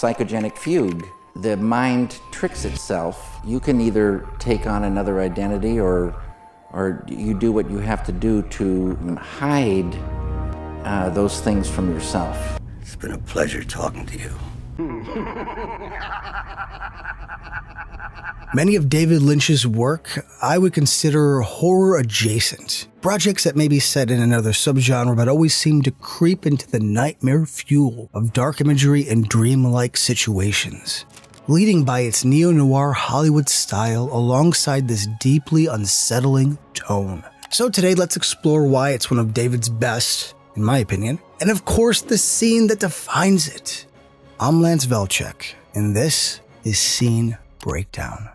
Psychogenic Fugue. The mind tricks itself. You can either take on another identity or you do what you have to do to hide those things from yourself. It's been a pleasure talking to you. Many of David Lynch's work I would consider horror adjacent. Projects that may be set in another subgenre but always seem to creep into the nightmare fuel of dark imagery and dreamlike situations, leading by its neo-noir Hollywood style alongside this deeply unsettling tone. So today let's explore why it's one of David's best, in my opinion, and of course the scene that defines it. I'm Lance Velchek, and this is Scene Breakdown.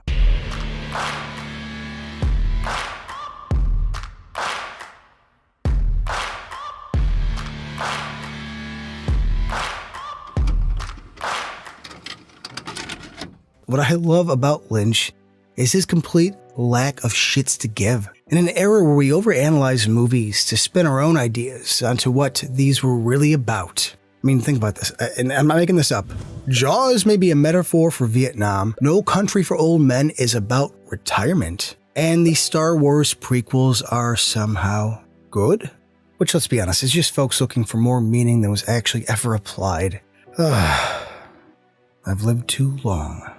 What I love about Lynch is his complete lack of shits to give. In an era where we overanalyze movies to spin our own ideas onto what these were really about. I mean, think about this, and I'm not making this up. Jaws may be a metaphor for Vietnam. No Country for Old Men is about retirement. And the Star Wars prequels are somehow good? Which, let's be honest, is just folks looking for more meaning than was actually ever applied. I've lived too long.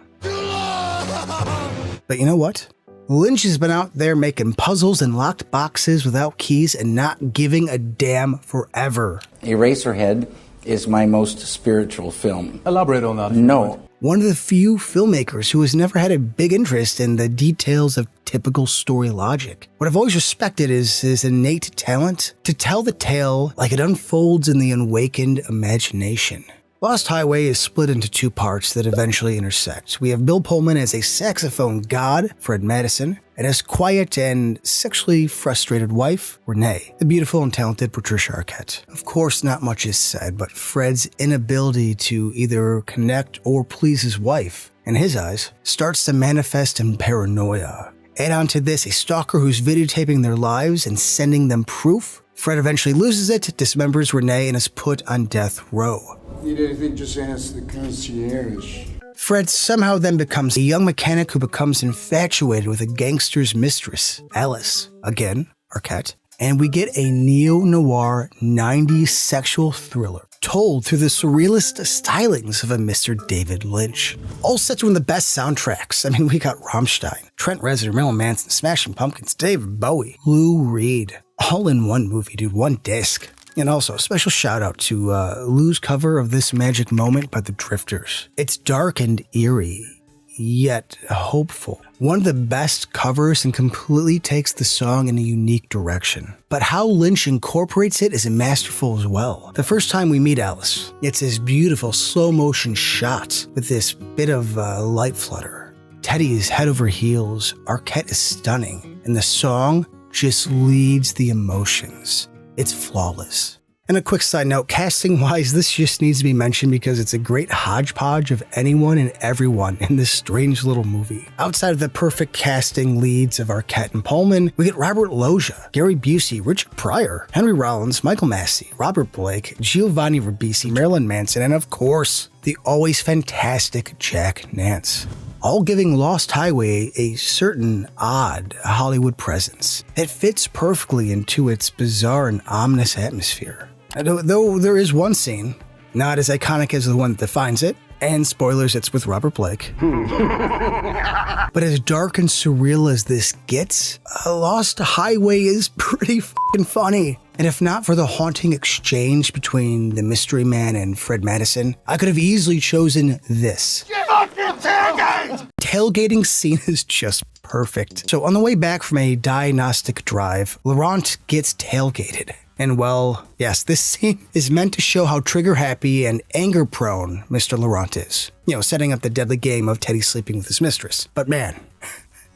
But you know what? Lynch has been out there making puzzles and locked boxes without keys and not giving a damn forever. Eraserhead is my most spiritual film. Elaborate on that. No. One of the few filmmakers who has never had a big interest in the details of typical story logic. What I've always respected is his innate talent to tell the tale like it unfolds in the unawakened imagination. Lost Highway is split into two parts that eventually intersect. We have Bill Pullman as a saxophone god, Fred Madison, and his quiet and sexually frustrated wife, Renee, the beautiful and talented Patricia Arquette. Of course, not much is said, but Fred's inability to either connect or please his wife, in his eyes, starts to manifest in paranoia. Add on to this a stalker who's videotaping their lives and sending them proof. Fred eventually loses it, dismembers Renee, and is put on death row. Need anything, just ask the concierge. Fred somehow then becomes a young mechanic who becomes infatuated with a gangster's mistress, Alice, again, Arquette, and we get a neo-noir 90s sexual thriller told through the surrealist stylings of a Mr. David Lynch. All set to one of the best soundtracks. I mean, we got Rammstein, Trent Reznor, Marilyn Manson, Smashing Pumpkins, David Bowie, Lou Reed, all in one movie, dude, one disc. And also, a special shout out to Lou's cover of This Magic Moment by the Drifters. It's dark and eerie, yet hopeful. One of the best covers and completely takes the song in a unique direction. But how Lynch incorporates it is masterful as well. The first time we meet Alice, it's this beautiful slow motion shot with this bit of light flutter. Teddy is head over heels, Arquette is stunning, and the song just leads the emotions. It's flawless. And a quick side note, casting-wise, this just needs to be mentioned because it's a great hodgepodge of anyone and everyone in this strange little movie. Outside of the perfect casting leads of Arquette and Pullman, we get Robert Loggia, Gary Busey, Richard Pryor, Henry Rollins, Michael Massey, Robert Blake, Giovanni Ribisi, Marilyn Manson, and of course, the always fantastic Jack Nance. All giving Lost Highway a certain odd Hollywood presence that fits perfectly into its bizarre and ominous atmosphere. Though there is one scene, not as iconic as the one that defines it, and spoilers, it's with Robert Blake. But as dark and surreal as this gets, Lost Highway is pretty f***ing funny. And if not for the haunting exchange between the mystery man and Fred Madison, I could have easily chosen this. Tailgating scene is just perfect. So on the way back from a diagnostic drive, Laurent gets tailgated. And well, yes, this scene is meant to show how trigger-happy and anger-prone Mr. Laurent is. You know, setting up the deadly game of Teddy sleeping with his mistress. But man,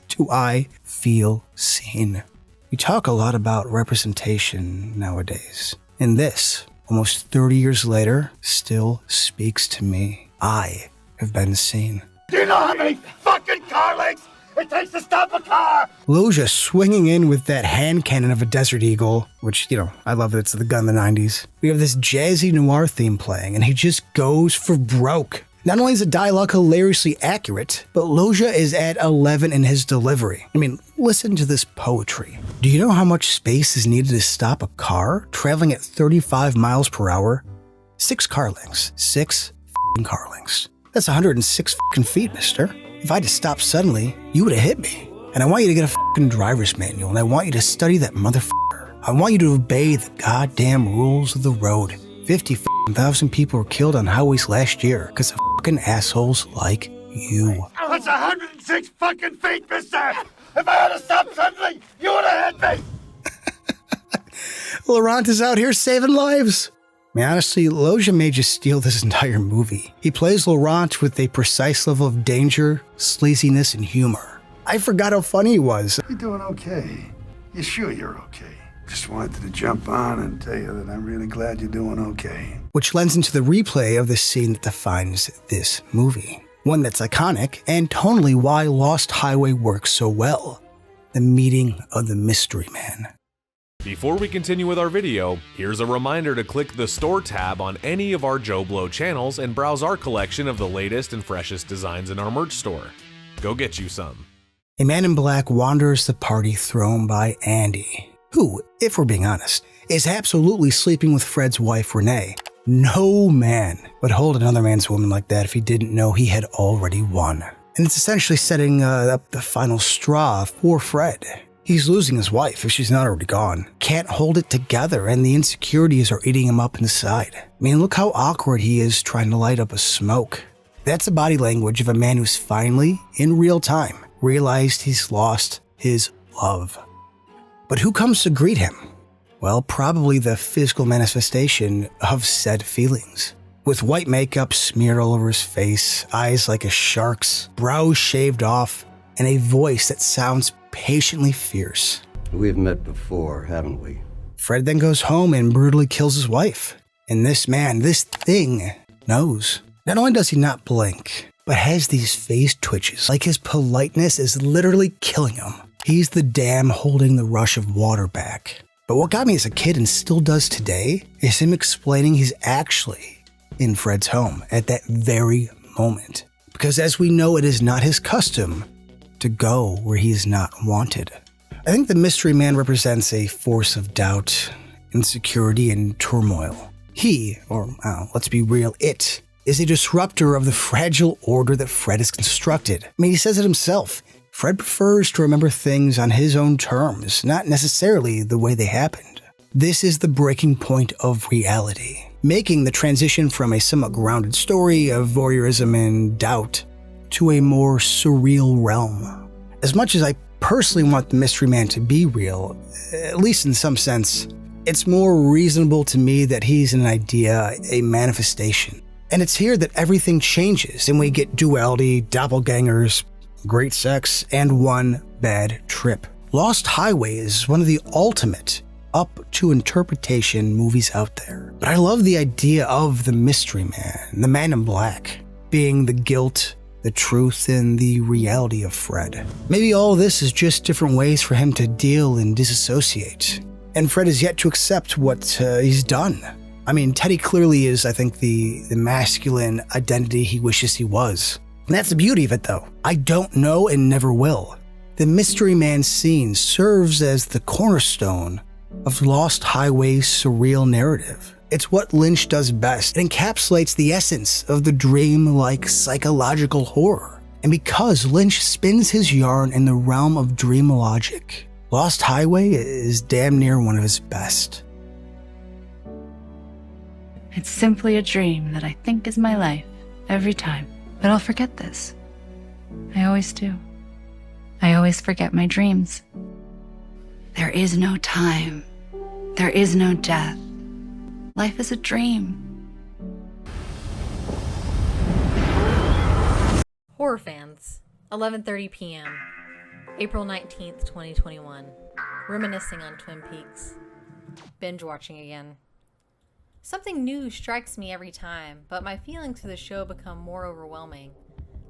do I feel seen. We talk a lot about representation nowadays. And this, almost 30 years later, still speaks to me. I have been seen. Do you know how many fucking car lengths it takes to stop a car? Loggia swinging in with that hand cannon of a Desert Eagle, which, you know, I love that it's the gun of the 90s. We have this jazzy noir theme playing, and he just goes for broke. Not only is the dialogue hilariously accurate, but Loja is at 11 in his delivery. I mean, listen to this poetry. Do you know how much space is needed to stop a car traveling at 35 miles per hour? 6 car lengths. 6 f***ing car lengths. That's 106 f***ing feet, mister. If I had to stop suddenly, you would have hit me. And I want you to get a f***ing driver's manual, and I want you to study that motherfucker. I want you to obey the goddamn rules of the road. 50,000 people were killed on highways last year because of fucking assholes like you. That's 106 fucking feet, mister! If I had to stop suddenly, you would have hit me! Laurent is out here saving lives. I mean, honestly, Loja may just steal this entire movie. He plays Laurent with a precise level of danger, sleaziness, and humor. I forgot how funny he was. You're doing okay. You sure you're okay? Just wanted to jump on and tell you that I'm really glad you're doing okay. Which lends into the replay of the scene that defines this movie. One that's iconic and tonally why Lost Highway works so well. The meeting of the mystery man. Before we continue with our video, here's a reminder to click the Store tab on any of our Joblo channels and browse our collection of the latest and freshest designs in our merch store. Go get you some. A man in black wanders the party thrown by Andy, who, if we're being honest, is absolutely sleeping with Fred's wife, Renee. No man would hold another man's woman like that if he didn't know he had already won. And it's essentially setting up the final straw for Fred. He's losing his wife if she's not already gone. Can't hold it together, and the insecurities are eating him up inside. I mean, look how awkward he is trying to light up a smoke. That's the body language of a man who's finally, in real time, realized he's lost his love. But who comes to greet him? Well, probably the physical manifestation of said feelings. With white makeup smeared all over his face, eyes like a shark's, brows shaved off, and a voice that sounds patiently fierce. We've met before, haven't we? Fred then goes home and brutally kills his wife. And this man, this thing, knows. Not only does he not blink, but has these face twitches, like his politeness is literally killing him. He's the dam holding the rush of water back. But what got me as a kid and still does today is him explaining he's actually in Fred's home at that very moment. Because as we know, it is not his custom to go where he is not wanted. I think the mystery man represents a force of doubt, insecurity, and turmoil. He, or let's be real, it, is a disruptor of the fragile order that Fred has constructed. I mean, he says it himself. Fred prefers to remember things on his own terms, not necessarily the way they happened. This is the breaking point of reality, making the transition from a somewhat grounded story of voyeurism and doubt to a more surreal realm. As much as I personally want the mystery man to be real, at least in some sense, it's more reasonable to me that he's an idea, a manifestation. And it's here that everything changes and we get duality, doppelgangers, great sex, and one bad trip. Lost Highway is one of the ultimate up-to-interpretation movies out there. But I love the idea of the mystery man, the man in black, being the guilt, the truth, and the reality of Fred. Maybe all this is just different ways for him to deal and disassociate. And Fred is yet to accept what he's done. I mean, Teddy clearly is, I think, the masculine identity he wishes he was. And that's the beauty of it, though. I don't know and never will. The mystery man scene serves as the cornerstone of Lost Highway's surreal narrative. It's what Lynch does best. It encapsulates the essence of the dream-like psychological horror. And because Lynch spins his yarn in the realm of dream logic, Lost Highway is damn near one of his best. It's simply a dream that I think is my life every time. But I'll forget this. I always do. I always forget my dreams. There is no time. There is no death. Life is a dream. Horror fans, 11:30 p.m., April 19th, 2021. Reminiscing on Twin Peaks. Binge watching again. Something new strikes me every time, but my feelings for the show become more overwhelming.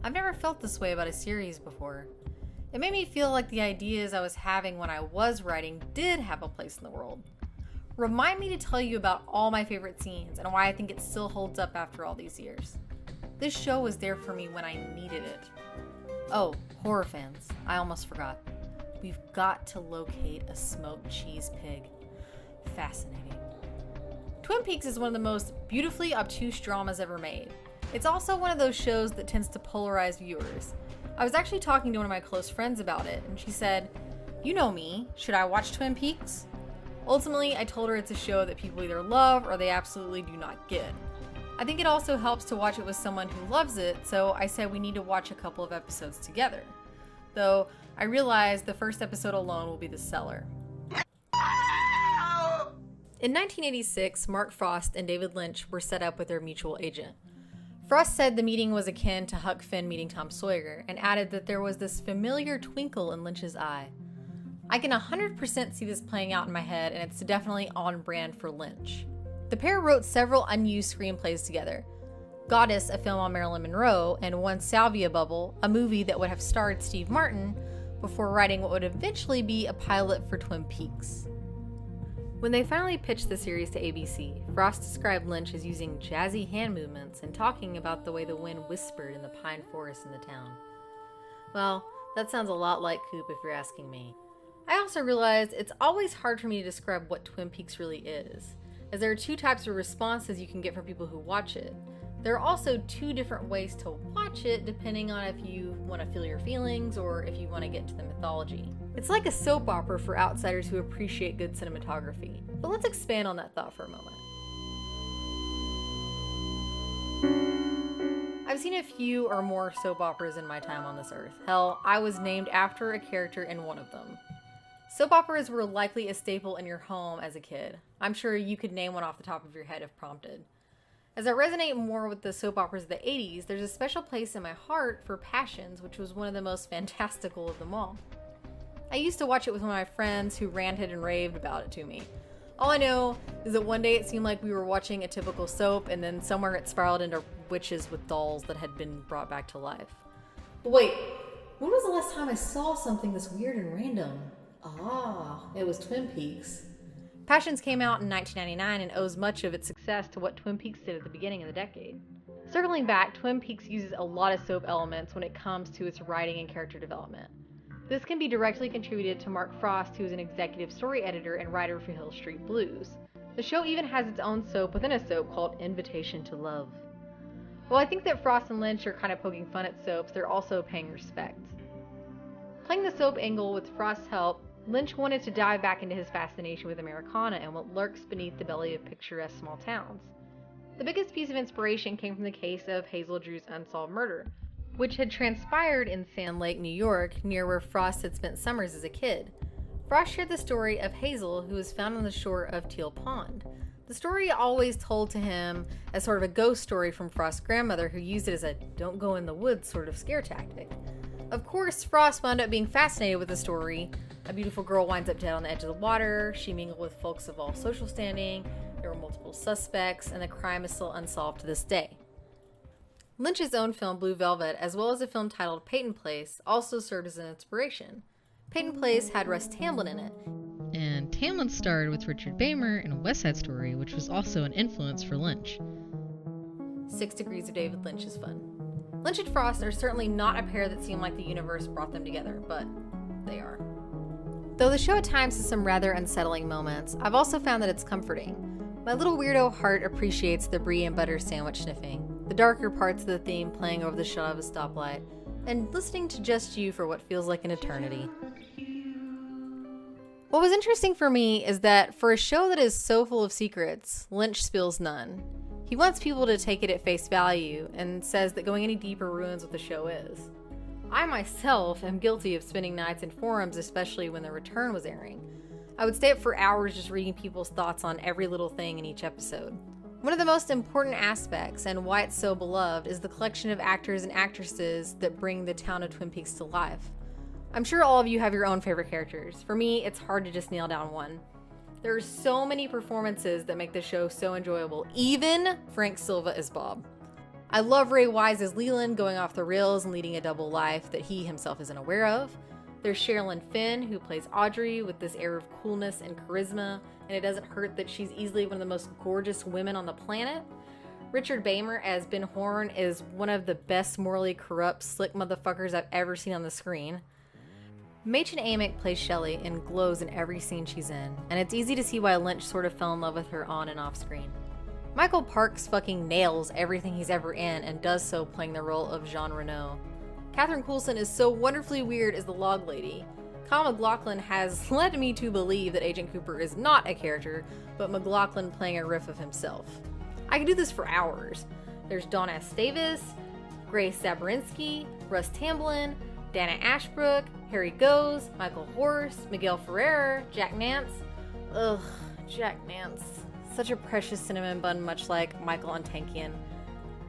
I've never felt this way about a series before. It made me feel like the ideas I was having when I was writing did have a place in the world. Remind me to tell you about all my favorite scenes and why I think it still holds up after all these years. This show was there for me when I needed it. Oh, horror fans, I almost forgot. We've got to locate a smoked cheese pig. Fascinating. Twin Peaks is one of the most beautifully obtuse dramas ever made. It's also one of those shows that tends to polarize viewers. I was actually talking to one of my close friends about it, and she said, "You know me, should I watch Twin Peaks?" Ultimately, I told her it's a show that people either love or they absolutely do not get. I think it also helps to watch it with someone who loves it, so I said we need to watch a couple of episodes together. Though, I realized the first episode alone will be the seller. In 1986, Mark Frost and David Lynch were set up with their mutual agent. Frost said the meeting was akin to Huck Finn meeting Tom Sawyer, and added that there was this familiar twinkle in Lynch's eye. I can 100% see this playing out in my head, and it's definitely on brand for Lynch. The pair wrote several unused screenplays together. Goddess, a film on Marilyn Monroe, and One Salvia Bubble, a movie that would have starred Steve Martin, before writing what would eventually be a pilot for Twin Peaks. When they finally pitched the series to ABC, Frost described Lynch as using jazzy hand movements and talking about the way the wind whispered in the pine forest in the town. Well, that sounds a lot like Coop if you're asking me. I also realized it's always hard for me to describe what Twin Peaks really is, as there are two types of responses you can get from people who watch it. There are also two different ways to watch it depending on if you want to feel your feelings or if you want to get into the mythology. It's like a soap opera for outsiders who appreciate good cinematography. But let's expand on that thought for a moment. I've seen a few or more soap operas in my time on this earth. Hell, I was named after a character in one of them. Soap operas were likely a staple in your home as a kid. I'm sure you could name one off the top of your head if prompted. As I resonate more with the soap operas of the 80s, there's a special place in my heart for Passions, which was one of the most fantastical of them all. I used to watch it with one of my friends who ranted and raved about it to me. All I know is that one day it seemed like we were watching a typical soap, and then somewhere it spiraled into witches with dolls that had been brought back to life. But wait, when was the last time I saw something this weird and random? It was Twin Peaks. Passions came out in 1999 and owes much of its success to what Twin Peaks did at the beginning of the decade. Circling back, Twin Peaks uses a lot of soap elements when it comes to its writing and character development. This can be directly contributed to Mark Frost, who is an executive story editor and writer for Hill Street Blues. The show even has its own soap within a soap called Invitation to Love. While I think that Frost and Lynch are kind of poking fun at soaps, they're also paying respect. Playing the soap angle with Frost's help, Lynch wanted to dive back into his fascination with Americana and what lurks beneath the belly of picturesque small towns. The biggest piece of inspiration came from the case of Hazel Drew's unsolved murder, which had transpired in Sand Lake, New York, near where Frost had spent summers as a kid. Frost shared the story of Hazel, who was found on the shore of Teal Pond. The story always told to him as sort of a ghost story from Frost's grandmother, who used it as a don't go in the woods sort of scare tactic. Of course, Frost wound up being fascinated with the story. A beautiful girl winds up dead on the edge of the water, she mingled with folks of all social standing, there were multiple suspects, and the crime is still unsolved to this day. Lynch's own film Blue Velvet, as well as a film titled Peyton Place, also served as an inspiration. Peyton Place had Russ Tamblyn in it. And Tamblyn starred with Richard Beymer in West Side Story, which was also an influence for Lynch. 6 Degrees of David Lynch is fun. Lynch and Frost are certainly not a pair that seem like the universe brought them together, but they are. Though the show at times has some rather unsettling moments, I've also found that it's comforting. My little weirdo heart appreciates the brie and butter sandwich sniffing, the darker parts of the theme playing over the shot of a stoplight, and listening to Just You for what feels like an eternity. What was interesting for me is that for a show that is so full of secrets, Lynch spills none. He wants people to take it at face value and says that going any deeper ruins what the show is. I myself am guilty of spending nights in forums, especially when The Return was airing. I would stay up for hours just reading people's thoughts on every little thing in each episode. One of the most important aspects, and why it's so beloved, is the collection of actors and actresses that bring the town of Twin Peaks to life. I'm sure all of you have your own favorite characters. For me, it's hard to just nail down one. There are so many performances that make the show so enjoyable, even Frank Silva as Bob. I love Ray Wise as Leland, going off the rails and leading a double life that he himself isn't aware of. There's Sherilyn Fenn, who plays Audrey with this air of coolness and charisma, and it doesn't hurt that she's easily one of the most gorgeous women on the planet. Richard Beymer as Ben Horn is one of the best morally corrupt, slick motherfuckers I've ever seen on the screen. Machen Amick plays Shelley and glows in every scene she's in, and it's easy to see why Lynch sort of fell in love with her on and off screen. Michael Parks fucking nails everything he's ever in and does so playing the role of Jean Renault. Catherine Coulson is so wonderfully weird as the log lady. Kyle MacLachlan has led me to believe that Agent Cooper is not a character, but MacLachlan playing a riff of himself. I could do this for hours. There's Dawn S. Davis, Grace Zabarinsky, Russ Tamblyn, Dana Ashbrook, Harry Goes, Michael Horse, Miguel Ferrer, Jack Nance. Ugh, Jack Nance. Such a precious cinnamon bun, much like Michael Ontankian.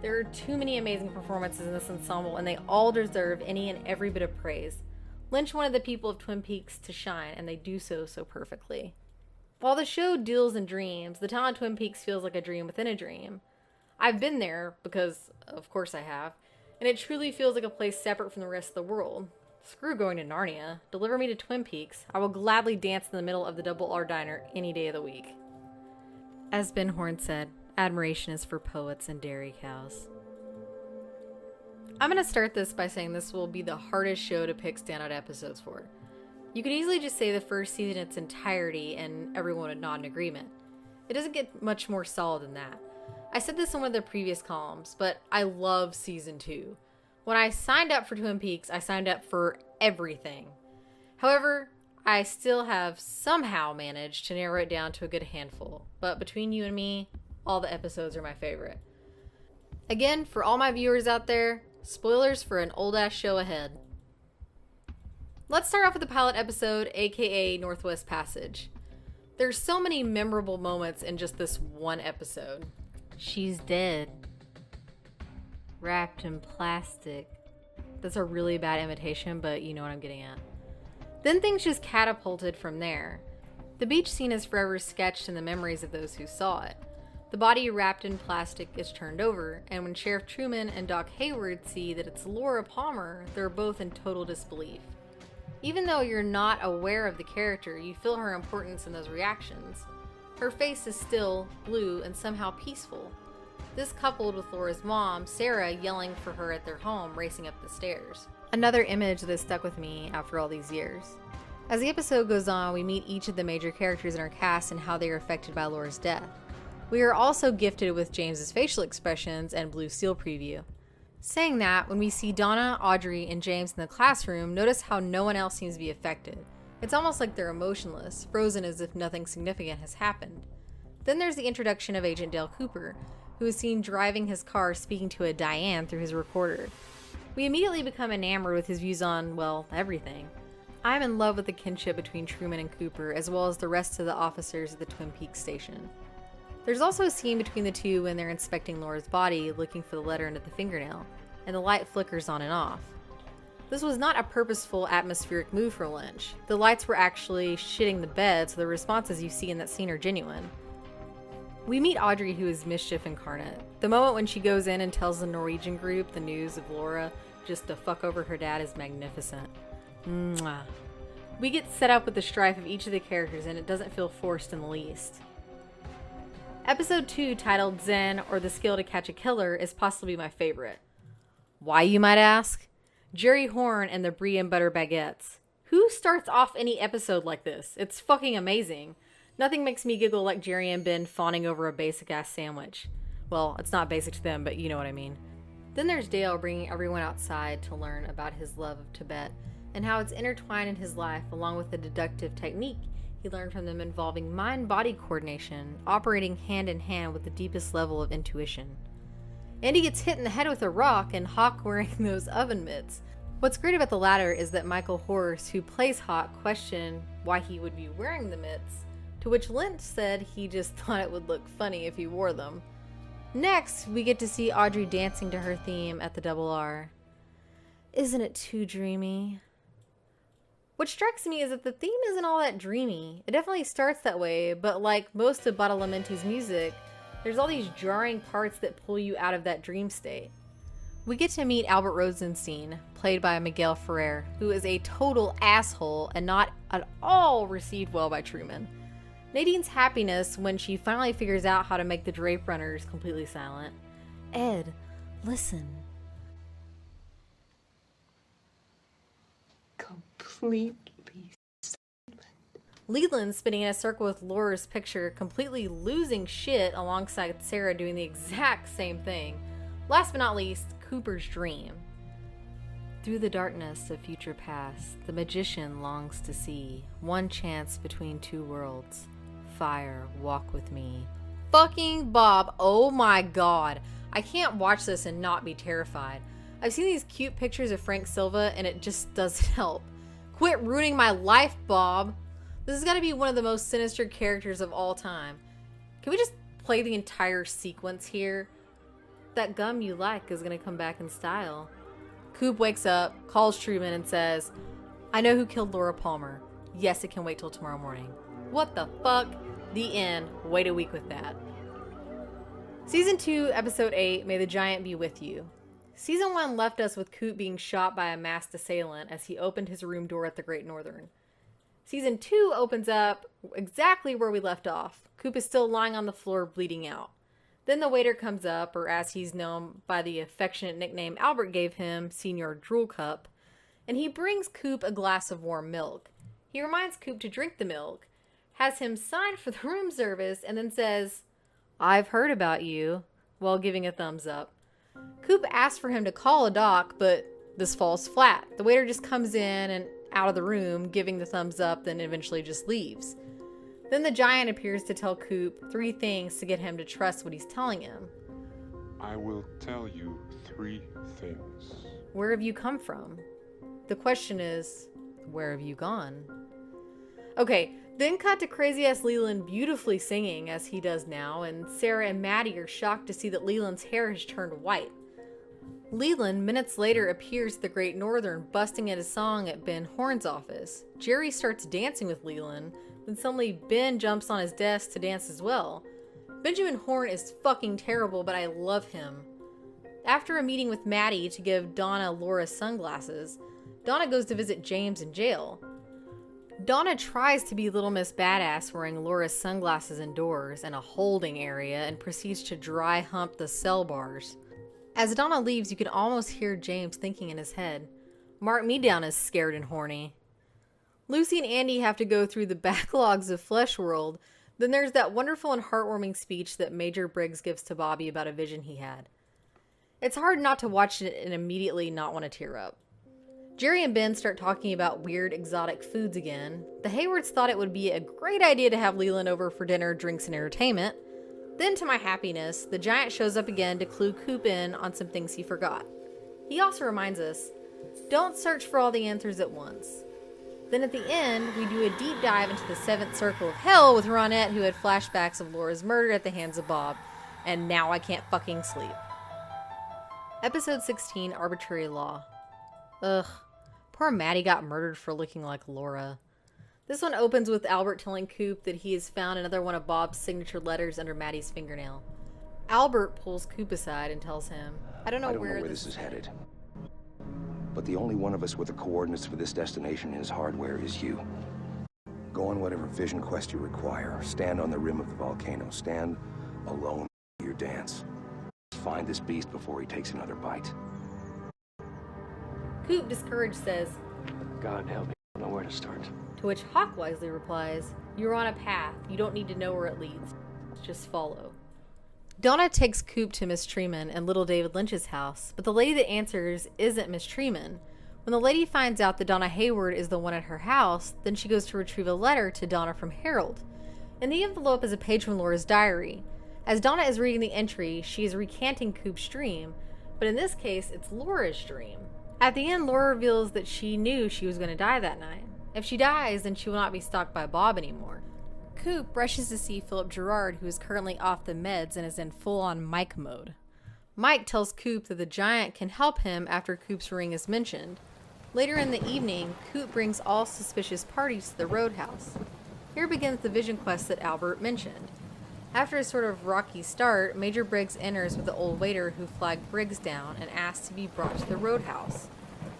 There are too many amazing performances in this ensemble, and they all deserve any and every bit of praise. Lynch wanted the people of Twin Peaks to shine, and they do so perfectly. While the show deals in dreams, the town of Twin Peaks feels like a dream within a dream. I've been there, because of course I have, and it truly feels like a place separate from the rest of the world. Screw going to Narnia. Deliver me to Twin Peaks. I will gladly dance in the middle of the Double R Diner any day of the week. As Ben Horn said, admiration is for poets and dairy cows. I'm going to start this by saying this will be the hardest show to pick standout episodes for. You could easily just say the first season in its entirety and everyone would nod in agreement. It doesn't get much more solid than that. I said this in one of the previous columns, but I love season 2. When I signed up for Twin Peaks, I signed up for everything. However, I still have somehow managed to narrow it down to a good handful. But between you and me, all the episodes are my favorite. Again, for all my viewers out there, spoilers for an old-ass show ahead. Let's start off with the pilot episode, aka Northwest Passage. There's so many memorable moments in just this one episode. She's dead. Wrapped in plastic. That's a really bad imitation, but you know what I'm getting at. Then things just catapulted from there. The beach scene is forever sketched in the memories of those who saw it. The body wrapped in plastic is turned over, and when Sheriff Truman and Doc Hayward see that it's Laura Palmer, they're both in total disbelief. Even though you're not aware of the character, you feel her importance in those reactions. Her face is still, blue, and somehow peaceful. This coupled with Laura's mom, Sarah, yelling for her at their home, racing up the stairs. Another image that has stuck with me after all these years. As the episode goes on, we meet each of the major characters in our cast and how they are affected by Laura's death. We are also gifted with James's facial expressions and Blue Seal preview. Saying that, when we see Donna, Audrey, and James in the classroom, notice how no one else seems to be affected. It's almost like they're emotionless, frozen as if nothing significant has happened. Then there's the introduction of Agent Dale Cooper, who is seen driving his car speaking to a Diane through his recorder. We immediately become enamored with his views on, well, everything. I'm in love with the kinship between Truman and Cooper, as well as the rest of the officers at the Twin Peaks station. There's also a scene between the two when they're inspecting Laura's body, looking for the letter under the fingernail, and the light flickers on and off. This was not a purposeful atmospheric move for Lynch. The lights were actually shitting the bed, so the responses you see in that scene are genuine. We meet Audrey, who is mischief incarnate. The moment when she goes in and tells the Norwegian group the news of Laura just to fuck over her dad is magnificent. Mwah. We get set up with the strife of each of the characters, and it doesn't feel forced in the least. Episode 2, titled Zen, or The Skill to Catch a Killer, is possibly my favorite. Why, you might ask? Jerry Horn and the Brie and Butter Baguettes. Who starts off any episode like this? It's fucking amazing. Nothing makes me giggle like Jerry and Ben fawning over a basic-ass sandwich. Well, it's not basic to them, but you know what I mean. Then there's Dale bringing everyone outside to learn about his love of Tibet and how it's intertwined in his life, along with the deductive technique he learned from them involving mind-body coordination, operating hand-in-hand with the deepest level of intuition. And he gets hit in the head with a rock, and Hawk wearing those oven mitts. What's great about the latter is that Michael Horse, who plays Hawk, questioned why he would be wearing the mitts, to which Lynch said he just thought it would look funny if he wore them. Next, we get to see Audrey dancing to her theme at the Double R. Isn't it too dreamy? What strikes me is that the theme isn't all that dreamy. It definitely starts that way, but like most of Badalamenti's music, there's all these jarring parts that pull you out of that dream state. We get to meet Albert Rosenstein, played by Miguel Ferrer, who is a total asshole and not at all received well by Truman. Nadine's happiness when she finally figures out how to make the drape runners completely silent. Ed, listen. Completely. Leland spinning in a circle with Laura's picture, completely losing shit alongside Sarah doing the exact same thing. Last but not least, Cooper's dream. Through the darkness of future past, the magician longs to see one chance between two worlds. Fire, walk with me. Fucking Bob, oh my god. I can't watch this and not be terrified. I've seen these cute pictures of Frank Silva and it just doesn't help. Quit ruining my life, Bob. This has got to be one of the most sinister characters of all time. Can we just play the entire sequence here? That gum you like is going to come back in style. Coop wakes up, calls Truman, and says, I know who killed Laura Palmer. Yes, it can wait till tomorrow morning. What the fuck? The end. Wait a week with that. Season 2, Episode 8, May the Giant Be With You. Season 1 left us with Coop being shot by a masked assailant as he opened his room door at the Great Northern. Season 2 opens up exactly where we left off. Coop is still lying on the floor bleeding out. Then the waiter comes up, or as he's known by the affectionate nickname Albert gave him, Senior Drool Cup, and he brings Coop a glass of warm milk. He reminds Coop to drink the milk, has him sign for the room service, and then says, I've heard about you, while giving a thumbs up. Coop asks for him to call a doc, but this falls flat. The waiter just comes in and out of the room, giving the thumbs up, then eventually just leaves. Then the giant appears to tell Coop 3 things to get him to trust what he's telling him. I will tell you 3 things. Where have you come from? The question is, where have you gone? Okay, then cut to crazy-ass Leland beautifully singing, as he does now, and Sarah and Maddie are shocked to see that Leland's hair has turned white. Leland, minutes later, appears at the Great Northern, busting at a song at Ben Horn's office. Jerry starts dancing with Leland, then suddenly Ben jumps on his desk to dance as well. Benjamin Horn is fucking terrible, but I love him. After a meeting with Maddie to give Donna Laura's sunglasses, Donna goes to visit James in jail. Donna tries to be Little Miss Badass wearing Laura's sunglasses indoors in a holding area and proceeds to dry hump the cell bars. As Donna leaves, you can almost hear James thinking in his head, mark me down as scared and horny. Lucy and Andy have to go through the backlogs of Flesh World. Then there's that wonderful and heartwarming speech that Major Briggs gives to Bobby about a vision he had. It's hard not to watch it and immediately not want to tear up. Jerry and Ben start talking about weird exotic foods again. The Haywards thought it would be a great idea to have Leland over for dinner, drinks, and entertainment. Then, to my happiness, the giant shows up again to clue Coop in on some things he forgot. He also reminds us, don't search for all the answers at once. Then at the end, we do a deep dive into the 7th circle of hell with Ronette, who had flashbacks of Laura's murder at the hands of Bob, and now I can't fucking sleep. Episode 16, Arbitrary Law. Ugh, poor Maddie got murdered for looking like Laura. This one opens with Albert telling Coop that he has found another one of Bob's signature letters under Maddie's fingernail. Albert pulls Coop aside and tells him, I don't know where this is headed. But the only one of us with the coordinates for this destination in his hardware is you. Go on whatever vision quest you require. Stand on the rim of the volcano. Stand alone your dance. Find this beast before he takes another bite. Coop, discouraged, says, God help me, I don't know where to start. To which Hawk wisely replies, you're on a path. You don't need to know where it leads. Just follow. Donna takes Coop to Miss Treeman and little David Lynch's house, but the lady that answers isn't Miss Treeman. When the lady finds out that Donna Hayward is the one at her house, then she goes to retrieve a letter to Donna from Harold. In the envelope is a page from Laura's diary. As Donna is reading the entry, she is recanting Coop's dream, but in this case, it's Laura's dream. At the end, Laura reveals that she knew she was going to die that night. If she dies, then she will not be stalked by Bob anymore. Coop rushes to see Philip Gerard, who is currently off the meds and is in full-on Mike mode. Mike tells Coop that the giant can help him after Coop's ring is mentioned. Later in the evening, Coop brings all suspicious parties to the roadhouse. Here begins the vision quest that Albert mentioned. After a sort of rocky start, Major Briggs enters with the old waiter who flagged Briggs down and asks to be brought to the roadhouse.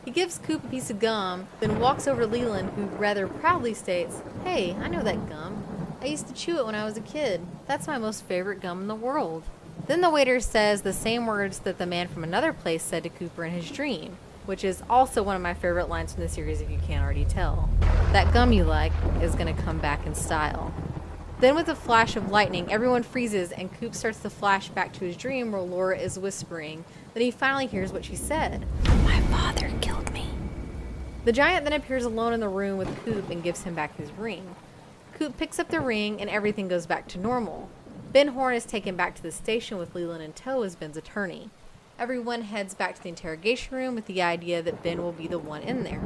He gives Coop a piece of gum, then walks over to Leland, who rather proudly states, hey, I know that gum. I used to chew it when I was a kid. That's my most favorite gum in the world. Then the waiter says the same words that the man from another place said to Cooper in his dream, which is also one of my favorite lines from the series if you can't already tell. That gum you like is gonna come back in style. Then with a flash of lightning, everyone freezes and Coop starts to flash back to his dream where Laura is whispering that he finally hears what she said. My father killed me. The giant then appears alone in the room with Coop and gives him back his ring. Coop picks up the ring and everything goes back to normal. Ben Horn is taken back to the station with Leland in tow as Ben's attorney. Everyone heads back to the interrogation room with the idea that Ben will be the one in there.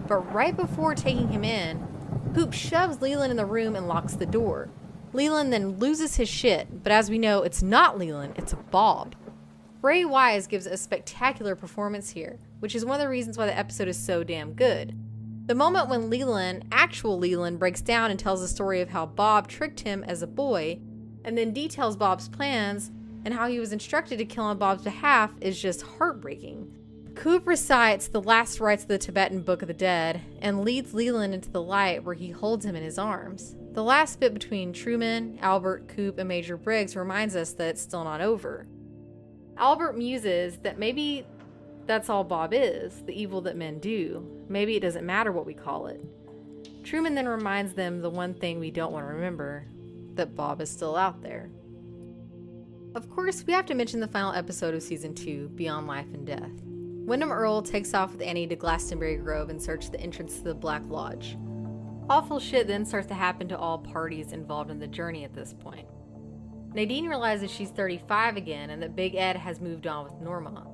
But right before taking him in, Coop shoves Leland in the room and locks the door. Leland then loses his shit, but as we know, it's not Leland, it's Bob. Ray Wise gives a spectacular performance here, which is one of the reasons why the episode is so damn good. The moment when Leland, actual Leland, breaks down and tells the story of how Bob tricked him as a boy, and then details Bob's plans and how he was instructed to kill on Bob's behalf is just heartbreaking. Coop recites the last rites of the Tibetan Book of the Dead and leads Leland into the light where he holds him in his arms. The last bit between Truman, Albert, Coop, and Major Briggs reminds us that it's still not over. Albert muses that maybe that's all Bob is, the evil that men do. Maybe it doesn't matter what we call it. Truman then reminds them the one thing we don't want to remember, that Bob is still out there. Of course, we have to mention the final episode of Season 2, Beyond Life and Death. Wyndham Earle takes off with Annie to Glastonbury Grove in search of the entrance to the Black Lodge. Awful shit then starts to happen to all parties involved in the journey at this point. Nadine realizes she's 35 again and that Big Ed has moved on with Norma.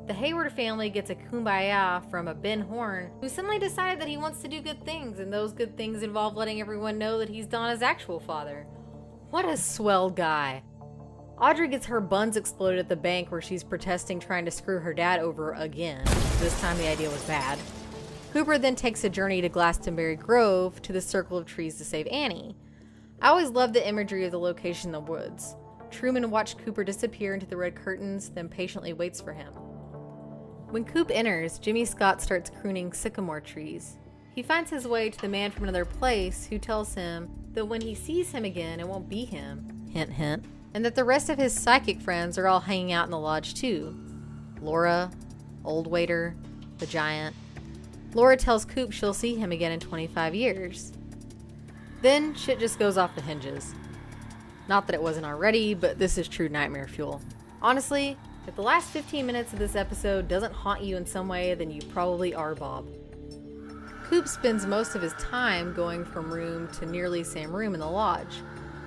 The Hayward family gets a kumbaya from a Ben Horn who suddenly decided that he wants to do good things, and those good things involve letting everyone know that he's Donna's actual father. What a swell guy. Audrey gets her buns exploded at the bank where she's protesting trying to screw her dad over again. This time the idea was bad. Cooper then takes a journey to Glastonbury Grove to the circle of trees to save Annie. I always loved the imagery of the location in the woods. Truman watched Cooper disappear into the red curtains, then patiently waits for him. When Coop enters, Jimmy Scott starts crooning Sycamore Trees. He finds his way to the man from another place who tells him that when he sees him again, it won't be him, hint hint, and that the rest of his psychic friends are all hanging out in the lodge too. Laura, Old Waiter, the Giant. Laura tells Coop she'll see him again in 25 years. Then shit just goes off the hinges. Not that it wasn't already, but this is true nightmare fuel. Honestly, if the last 15 minutes of this episode doesn't haunt you in some way, then you probably are Bob. Coop spends most of his time going from room to nearly same room in the lodge.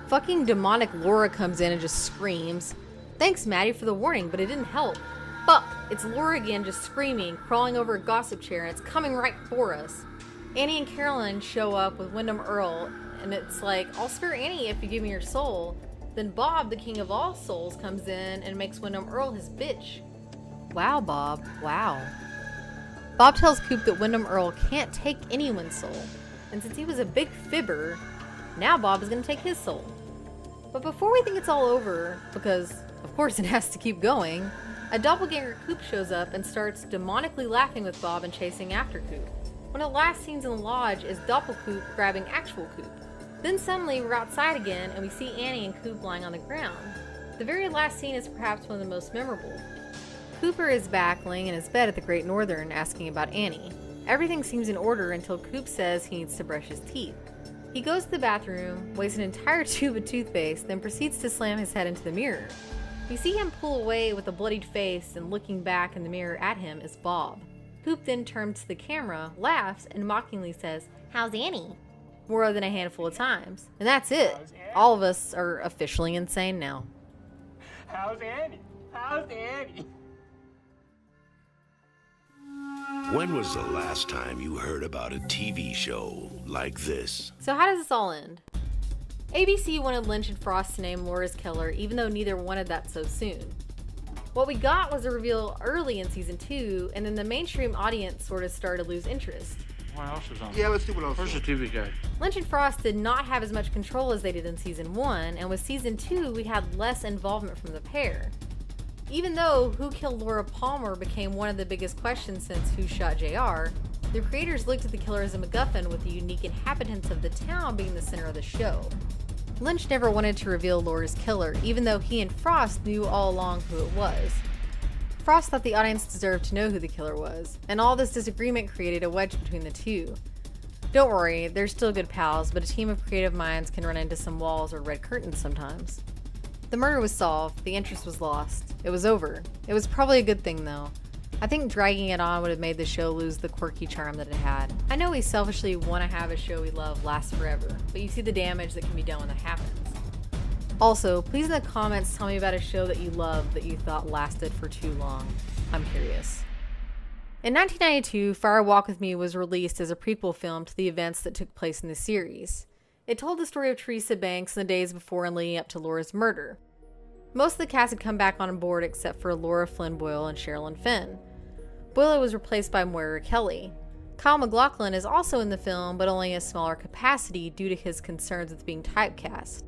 Fucking demonic Laura comes in and just screams. Thanks, Maddie, for the warning, but it didn't help. Fuck, it's Laura again just screaming, crawling over a gossip chair, and it's coming right for us. Annie and Carolyn show up with Wyndham Earle, and it's like, I'll spare Annie if you give me your soul. Then Bob, the king of all souls, comes in and makes Wyndham Earle his bitch. Wow, Bob, wow. Bob tells Coop that Wyndham Earle can't take anyone's soul, and since he was a big fibber, now Bob is going to take his soul. But before we think it's all over, because of course it has to keep going, a doppelganger Coop shows up and starts demonically laughing with Bob and chasing after Coop. One of the last scenes in the lodge is Doppel Coop grabbing actual Coop. Then suddenly we're outside again and we see Annie and Coop lying on the ground. The very last scene is perhaps one of the most memorable. Cooper is back laying in his bed at the Great Northern asking about Annie. Everything seems in order until Coop says he needs to brush his teeth. He goes to the bathroom, wastes an entire tube of toothpaste, then proceeds to slam his head into the mirror. We see him pull away with a bloodied face, and looking back in the mirror at him is Bob. Coop then turns to the camera, laughs, and mockingly says, "How's Annie?" more than a handful of times. And that's it. All of us are officially insane now. How's Annie? How's Annie? When was the last time you heard about a TV show like this? So how does this all end? ABC wanted Lynch and Frost to name Laura's killer, even though neither wanted that so soon. What we got was a reveal early in season 2, and then the mainstream audience sort of started to lose interest. What else is on? Yeah, let's do what else. Where's the TV guy? Lynch and Frost did not have as much control as they did in season 1, and with season 2, we had less involvement from the pair. Even though Who Killed Laura Palmer became one of the biggest questions since Who Shot JR, the creators looked at the killer as a MacGuffin, with the unique inhabitants of the town being the center of the show. Lynch never wanted to reveal Laura's killer, even though he and Frost knew all along who it was. Frost thought the audience deserved to know who the killer was, and all this disagreement created a wedge between the two. Don't worry, they're still good pals, but a team of creative minds can run into some walls or red curtains sometimes. The murder was solved, the interest was lost. It was over. It was probably a good thing though. I think dragging it on would have made the show lose the quirky charm that it had. I know we selfishly want to have a show we love last forever, but you see the damage that can be done when that happens. Also, please in the comments tell me about a show that you loved that you thought lasted for too long. I'm curious. In 1992, Fire Walk With Me was released as a prequel film to the events that took place in the series. It told the story of Teresa Banks in the days before and leading up to Laura's murder. Most of the cast had come back on board except for Laura Flynn Boyle and Sherilyn Fenn. Boyle was replaced by Moira Kelly. Kyle MacLachlan is also in the film, but only in a smaller capacity due to his concerns with being typecast.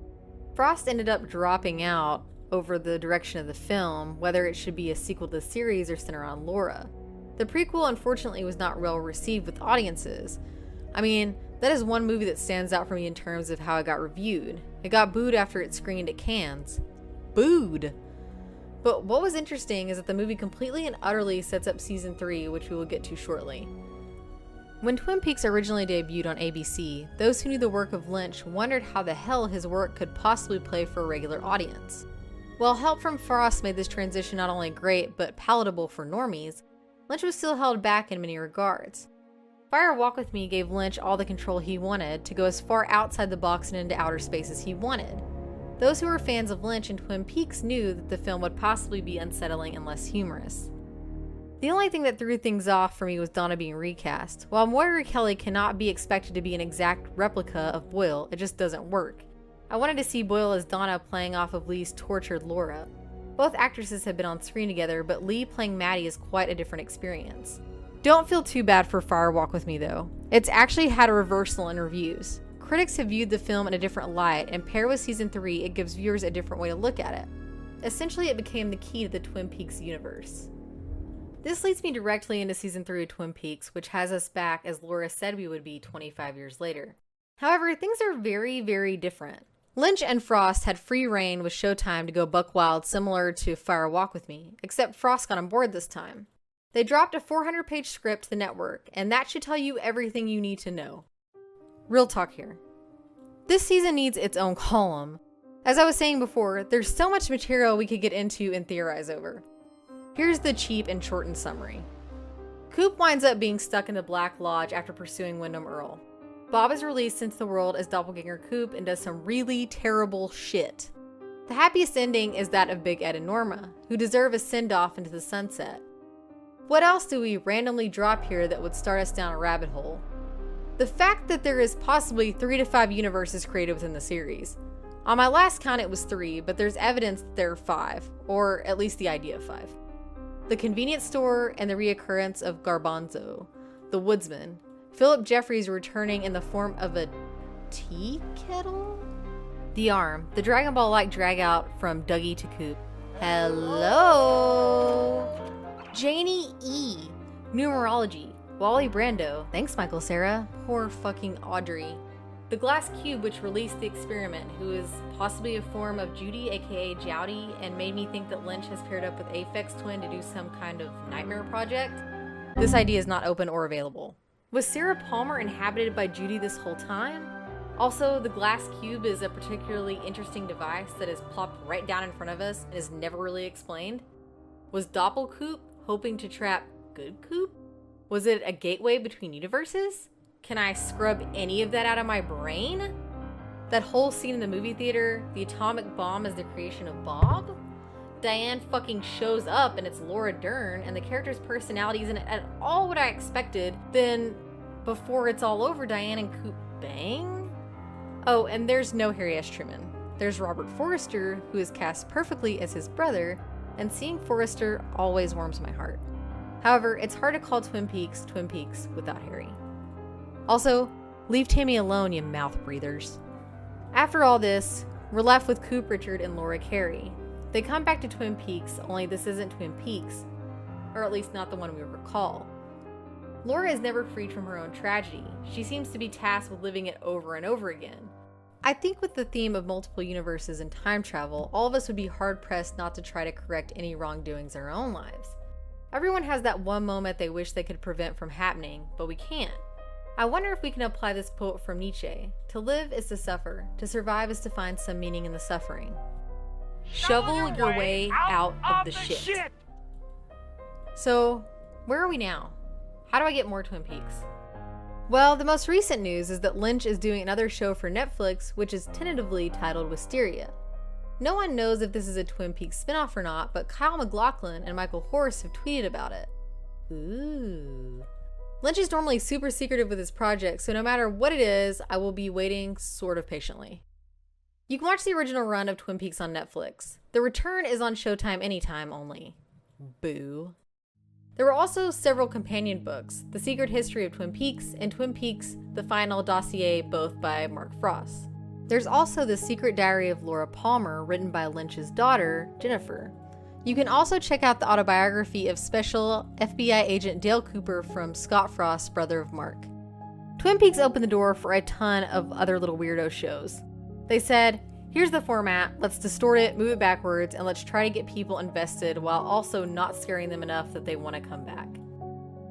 Frost ended up dropping out over the direction of the film, whether it should be a sequel to the series or center on Laura. The prequel unfortunately was not well received with audiences. I mean, that is one movie that stands out for me in terms of how it got reviewed. It got booed after it screened at Cannes. Booed! But what was interesting is that the movie completely and utterly sets up season 3, which we will get to shortly. When Twin Peaks originally debuted on ABC, those who knew the work of Lynch wondered how the hell his work could possibly play for a regular audience. While help from Frost made this transition not only great, but palatable for normies, Lynch was still held back in many regards. Fire Walk With Me gave Lynch all the control he wanted to go as far outside the box and into outer space as he wanted. Those who were fans of Lynch and Twin Peaks knew that the film would possibly be unsettling and less humorous. The only thing that threw things off for me was Donna being recast. While Moira Kelly cannot be expected to be an exact replica of Boyle, it just doesn't work. I wanted to see Boyle as Donna playing off of Lee's tortured Laura. Both actresses have been on screen together, but Lee playing Maddie is quite a different experience. Don't feel too bad for Fire Walk With Me though. It's actually had a reversal in reviews. Critics have viewed the film in a different light, and paired with season 3, it gives viewers a different way to look at it. Essentially, it became the key to the Twin Peaks universe. This leads me directly into season 3 of Twin Peaks, which has us back as Laura said we would be 25 years later. However, things are very, very different. Lynch and Frost had free reign with Showtime to go buck wild similar to Fire Walk With Me, except Frost got on board this time. They dropped a 400-page script to the network, and that should tell you everything you need to know. Real talk here. This season needs its own column. As I was saying before, there's so much material we could get into and theorize over. Here's the cheap and shortened summary. Coop winds up being stuck in the Black Lodge after pursuing Wyndham Earl. Bob is released into the world as Doppelganger Coop and does some really terrible shit. The happiest ending is that of Big Ed and Norma, who deserve a send-off into the sunset. What else do we randomly drop here that would start us down a rabbit hole? The fact that there is possibly 3 to 5 universes created within the series. On my last count it was 3, but there's evidence that there are 5, or at least the idea of 5. The convenience store and the reoccurrence of Garbanzo, the woodsman, Philip Jeffries returning in the form of a tea kettle? The arm, the Dragon Ball-like drag out from Dougie to Coop. Hello! Janie E. Numerology. Wally Brando. Thanks, Michael Cera. Poor fucking Audrey. The glass cube which released the experiment, who is possibly a form of Judy, aka Jowdy, and made me think that Lynch has paired up with Aphex Twin to do some kind of nightmare project. This idea is not open or available. Was Sarah Palmer inhabited by Judy this whole time? Also, the glass cube is a particularly interesting device that is plopped right down in front of us and is never really explained. Was Doppelcoop hoping to trap Good Coop? Was it a gateway between universes? Can I scrub any of that out of my brain? That whole scene in the movie theater, the atomic bomb is the creation of Bob? Diane fucking shows up and it's Laura Dern, and the character's personality isn't at all what I expected. Then, before it's all over, Diane and Coop bang? Oh, and there's no Harry S. Truman. There's Robert Forrester, who is cast perfectly as his brother, and seeing Forrester always warms my heart. However, it's hard to call Twin Peaks without Harry. Also, leave Tammy alone, you mouth breathers. After all this, we're left with Coop Richard and Laura Carey. They come back to Twin Peaks, only this isn't Twin Peaks, or at least not the one we recall. Laura is never freed from her own tragedy. She seems to be tasked with living it over and over again. I think with the theme of multiple universes and time travel, all of us would be hard-pressed not to try to correct any wrongdoings in our own lives. Everyone has that one moment they wish they could prevent from happening, but we can't. I wonder if we can apply this quote from Nietzsche: "To live is to suffer, to survive is to find some meaning in the suffering." Shovel your way out of the shit. So, where are we now? How do I get more Twin Peaks? Well, the most recent news is that Lynch is doing another show for Netflix, which is tentatively titled Wisteria. No one knows if this is a Twin Peaks spinoff or not, but Kyle MacLachlan and Michael Horst have tweeted about it. Ooh. Lynch is normally super secretive with his projects, so no matter what it is, I will be waiting sort of patiently. You can watch the original run of Twin Peaks on Netflix. The return is on Showtime anytime only. Boo. There were also several companion books, The Secret History of Twin Peaks and Twin Peaks: The Final Dossier, both by Mark Frost. There's also The Secret Diary of Laura Palmer, written by Lynch's daughter, Jennifer. You can also check out the autobiography of Special FBI Agent Dale Cooper from Scott Frost, brother of Mark. Twin Peaks opened the door for a ton of other little weirdo shows. They said, here's the format, let's distort it, move it backwards, and let's try to get people invested while also not scaring them enough that they want to come back.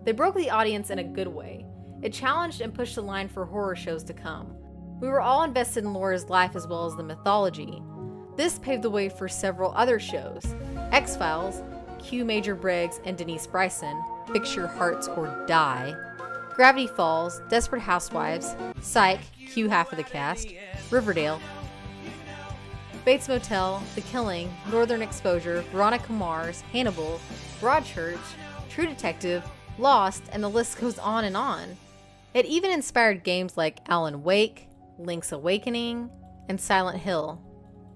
They broke the audience in a good way. It challenged and pushed the line for horror shows to come. We were all invested in Laura's life as well as the mythology. This paved the way for several other shows: X-Files, Q Major Briggs and Denise Bryson, Fix Your Hearts or Die, Gravity Falls, Desperate Housewives, Psych, Q half of the cast, Riverdale, Bates Motel, The Killing, Northern Exposure, Veronica Mars, Hannibal, Broadchurch, True Detective, Lost, and the list goes on and on. It even inspired games like Alan Wake, Link's Awakening, and Silent Hill.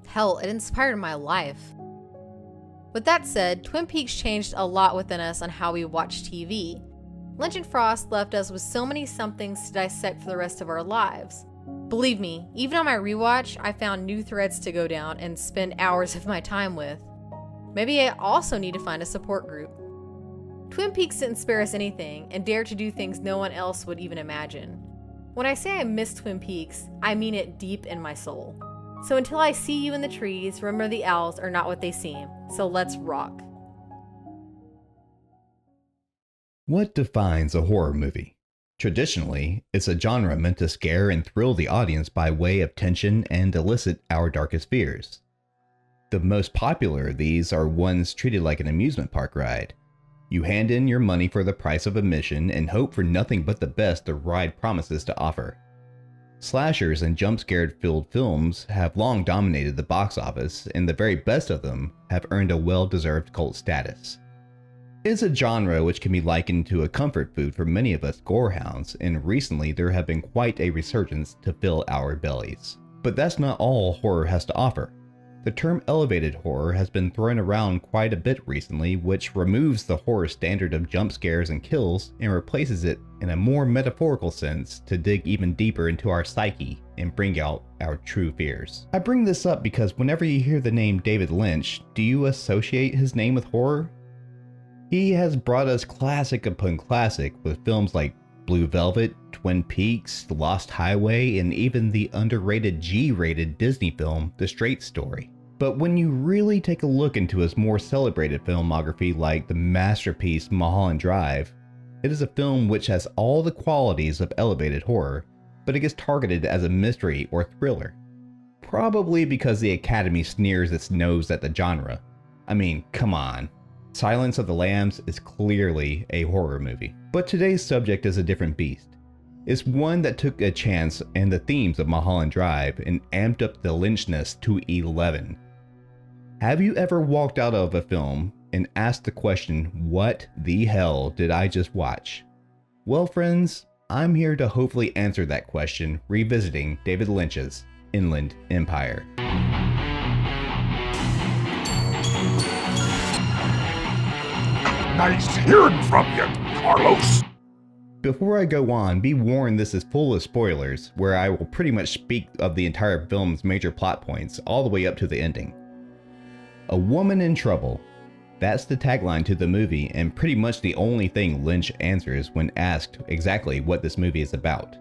Hell, it inspired my life. With that said, Twin Peaks changed a lot within us on how we watch TV. Lynch and Frost left us with so many somethings to dissect for the rest of our lives. Believe me, even on my rewatch, I found new threads to go down and spend hours of my time with. Maybe I also need to find a support group. Twin Peaks didn't spare us anything and dared to do things no one else would even imagine. When I say I miss Twin Peaks, I mean it deep in my soul. So until I see you in the trees, remember the owls are not what they seem. So let's rock. What defines a horror movie? Traditionally, it's a genre meant to scare and thrill the audience by way of tension and elicit our darkest fears. The most popular of these are ones treated like an amusement park ride. You hand in your money for the price of admission and hope for nothing but the best the ride promises to offer. Slashers and jump-scare-filled films have long dominated the box office, and the very best of them have earned a well-deserved cult status. It's a genre which can be likened to a comfort food for many of us gorehounds, and recently there have been quite a resurgence to fill our bellies. But that's not all horror has to offer. The term elevated horror has been thrown around quite a bit recently, which removes the horror standard of jump scares and kills and replaces it in a more metaphorical sense to dig even deeper into our psyche and bring out our true fears. I bring this up because whenever you hear the name David Lynch, do you associate his name with horror? He has brought us classic upon classic with films like Blue Velvet, Twin Peaks, The Lost Highway, and even the underrated G-rated Disney film, The Straight Story. But when you really take a look into his more celebrated filmography like the masterpiece Mulholland Drive, it is a film which has all the qualities of elevated horror, but it gets targeted as a mystery or thriller. Probably because the Academy sneers its nose at the genre. I mean, come on. Silence of the Lambs is clearly a horror movie. But today's subject is a different beast. It's one that took a chance in the themes of Mulholland Drive and amped up the Lynchness to 11. Have you ever walked out of a film and asked the question, what the hell did I just watch? Well friends, I'm here to hopefully answer that question revisiting David Lynch's Inland Empire. Nice hearing from you, Carlos. Before I go on, be warned this is full of spoilers, where I will pretty much speak of the entire film's major plot points all the way up to the ending. A woman in trouble. That's the tagline to the movie, and pretty much the only thing Lynch answers when asked exactly what this movie is about.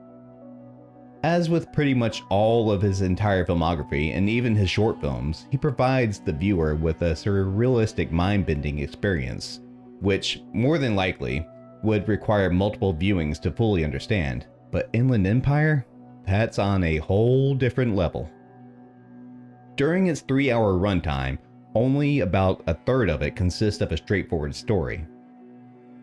As with pretty much all of his entire filmography and even his short films, he provides the viewer with a surrealistic mind-bending experience, which, more than likely, would require multiple viewings to fully understand. But Inland Empire? That's on a whole different level. During its 3-hour runtime, only about a third of it consists of a straightforward story.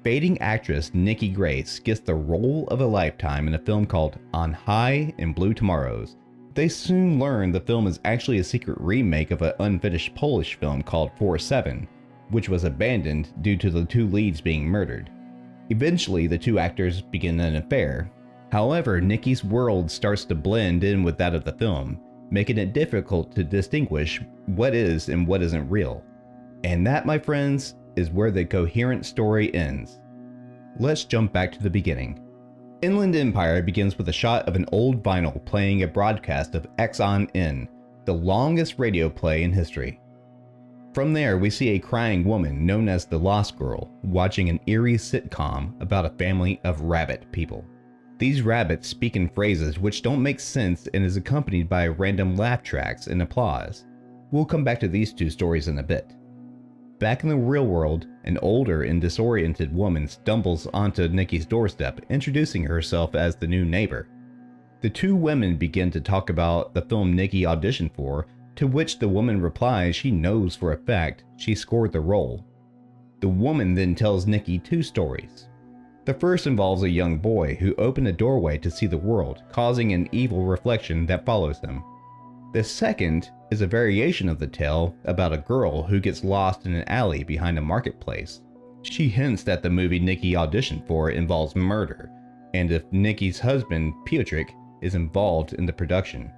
Fading actress Nikki Grace gets the role of a lifetime in a film called On High and Blue Tomorrows. They soon learn the film is actually a secret remake of an unfinished Polish film called 4-7, which was abandoned due to the two leads being murdered. Eventually, the two actors begin an affair. However, Nikki's world starts to blend in with that of the film, making it difficult to distinguish what is and what isn't real. And that, my friends, is where the coherent story ends. Let's jump back to the beginning. Inland Empire begins with a shot of an old vinyl playing a broadcast of X on N, the longest radio play in history. From there, we see a crying woman known as the Lost Girl watching an eerie sitcom about a family of rabbit people. These rabbits speak in phrases which don't make sense and is accompanied by random laugh tracks and applause. We'll come back to these two stories in a bit. Back in the real world, an older and disoriented woman stumbles onto Nikki's doorstep, introducing herself as the new neighbor. The two women begin to talk about the film Nikki auditioned for, to which the woman replies she knows for a fact she scored the role. The woman then tells Nikki two stories. The first involves a young boy who opened a doorway to see the world, causing an evil reflection that follows him. The second is a variation of the tale about a girl who gets lost in an alley behind a marketplace. She hints that the movie Nikki auditioned for involves murder, and if Nikki's husband, Piotrek, is involved in the production.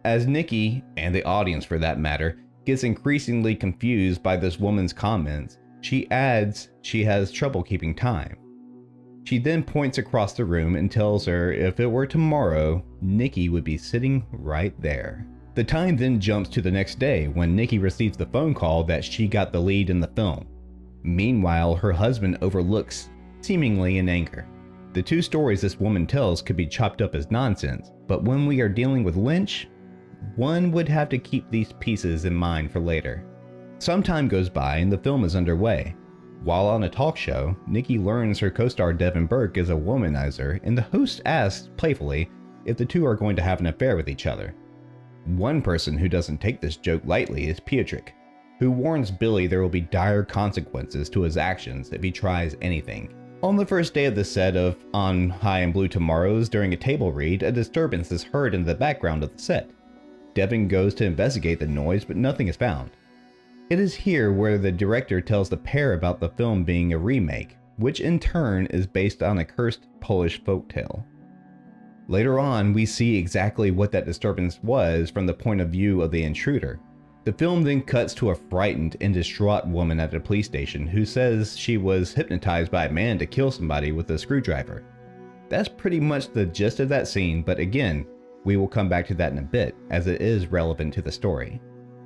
As Nikki, and the audience for that matter, gets increasingly confused by this woman's comments, she adds she has trouble keeping time. She then points across the room and tells her if it were tomorrow, Nikki would be sitting right there. The time then jumps to the next day when Nikki receives the phone call that she got the lead in the film. Meanwhile, her husband overlooks, seemingly in anger. The two stories this woman tells could be chopped up as nonsense, but when we are dealing with Lynch, one would have to keep these pieces in mind for later. Some time goes by and the film is underway. While on a talk show, Nikki learns her co-star Devin Burke is a womanizer, and the host asks playfully if the two are going to have an affair with each other. One person who doesn't take this joke lightly is Piotrek, who warns Billy there will be dire consequences to his actions if he tries anything. On the first day of the set of On High and Blue Tomorrows, during a table read, a disturbance is heard in the background of the set. Devin goes to investigate the noise, but nothing is found. It is here where the director tells the pair about the film being a remake, which in turn is based on a cursed Polish folktale. Later on, we see exactly what that disturbance was from the point of view of the intruder. The film then cuts to a frightened and distraught woman at a police station who says she was hypnotized by a man to kill somebody with a screwdriver. That's pretty much the gist of that scene, but again, we will come back to that in a bit, as it is relevant to the story.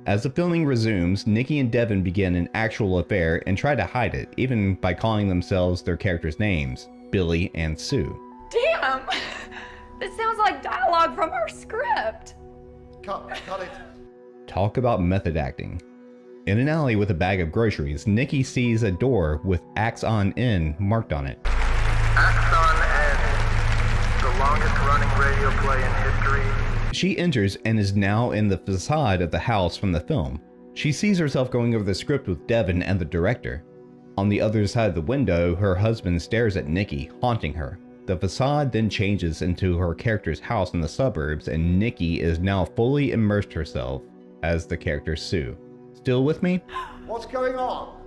As the filming resumes, Nikki and Devin begin an actual affair and try to hide it, even by calling themselves their characters' names, Billy and Sue. Damn! This sounds like dialogue from our script. Cut it. Talk about method acting. In an alley with a bag of groceries, Nikki sees a door with Axe on N marked on it. Axe on N, the longest running radio play in history. She enters and is now in the facade of the house from the film. She sees herself going over the script with Devin and the director. On the other side of the window, her husband stares at Nikki, haunting her. The facade then changes into her character's house in the suburbs, and Nikki is now fully immersed herself as the character Sue. Still with me? What's going on?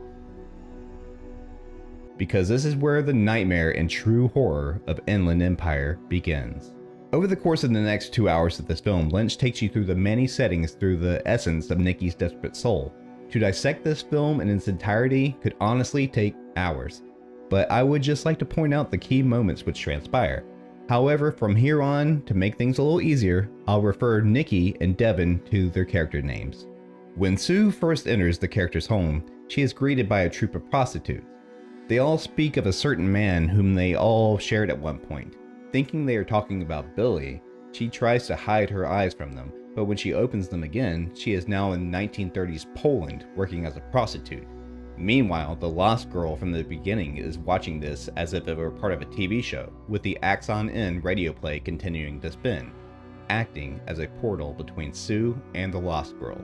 Because this is where the nightmare and true horror of Inland Empire begins. Over the course of the next 2 hours of this film, Lynch takes you through the many settings through the essence of Nikki's desperate soul. To dissect this film in its entirety could honestly take hours, but I would just like to point out the key moments which transpire. However, from here on, to make things a little easier, I'll refer Nikki and Devin to their character names. When Sue first enters the character's home, she is greeted by a troupe of prostitutes. They all speak of a certain man whom they all shared at one point. Thinking they are talking about Billy, She tries to hide her eyes from them, but when she opens them again, she is now in 1930s Poland working as a prostitute. Meanwhile, the lost girl from the beginning is watching this as if it were part of a TV show, with the Axon N radio play continuing to spin, acting as a portal between Sue and the lost girl.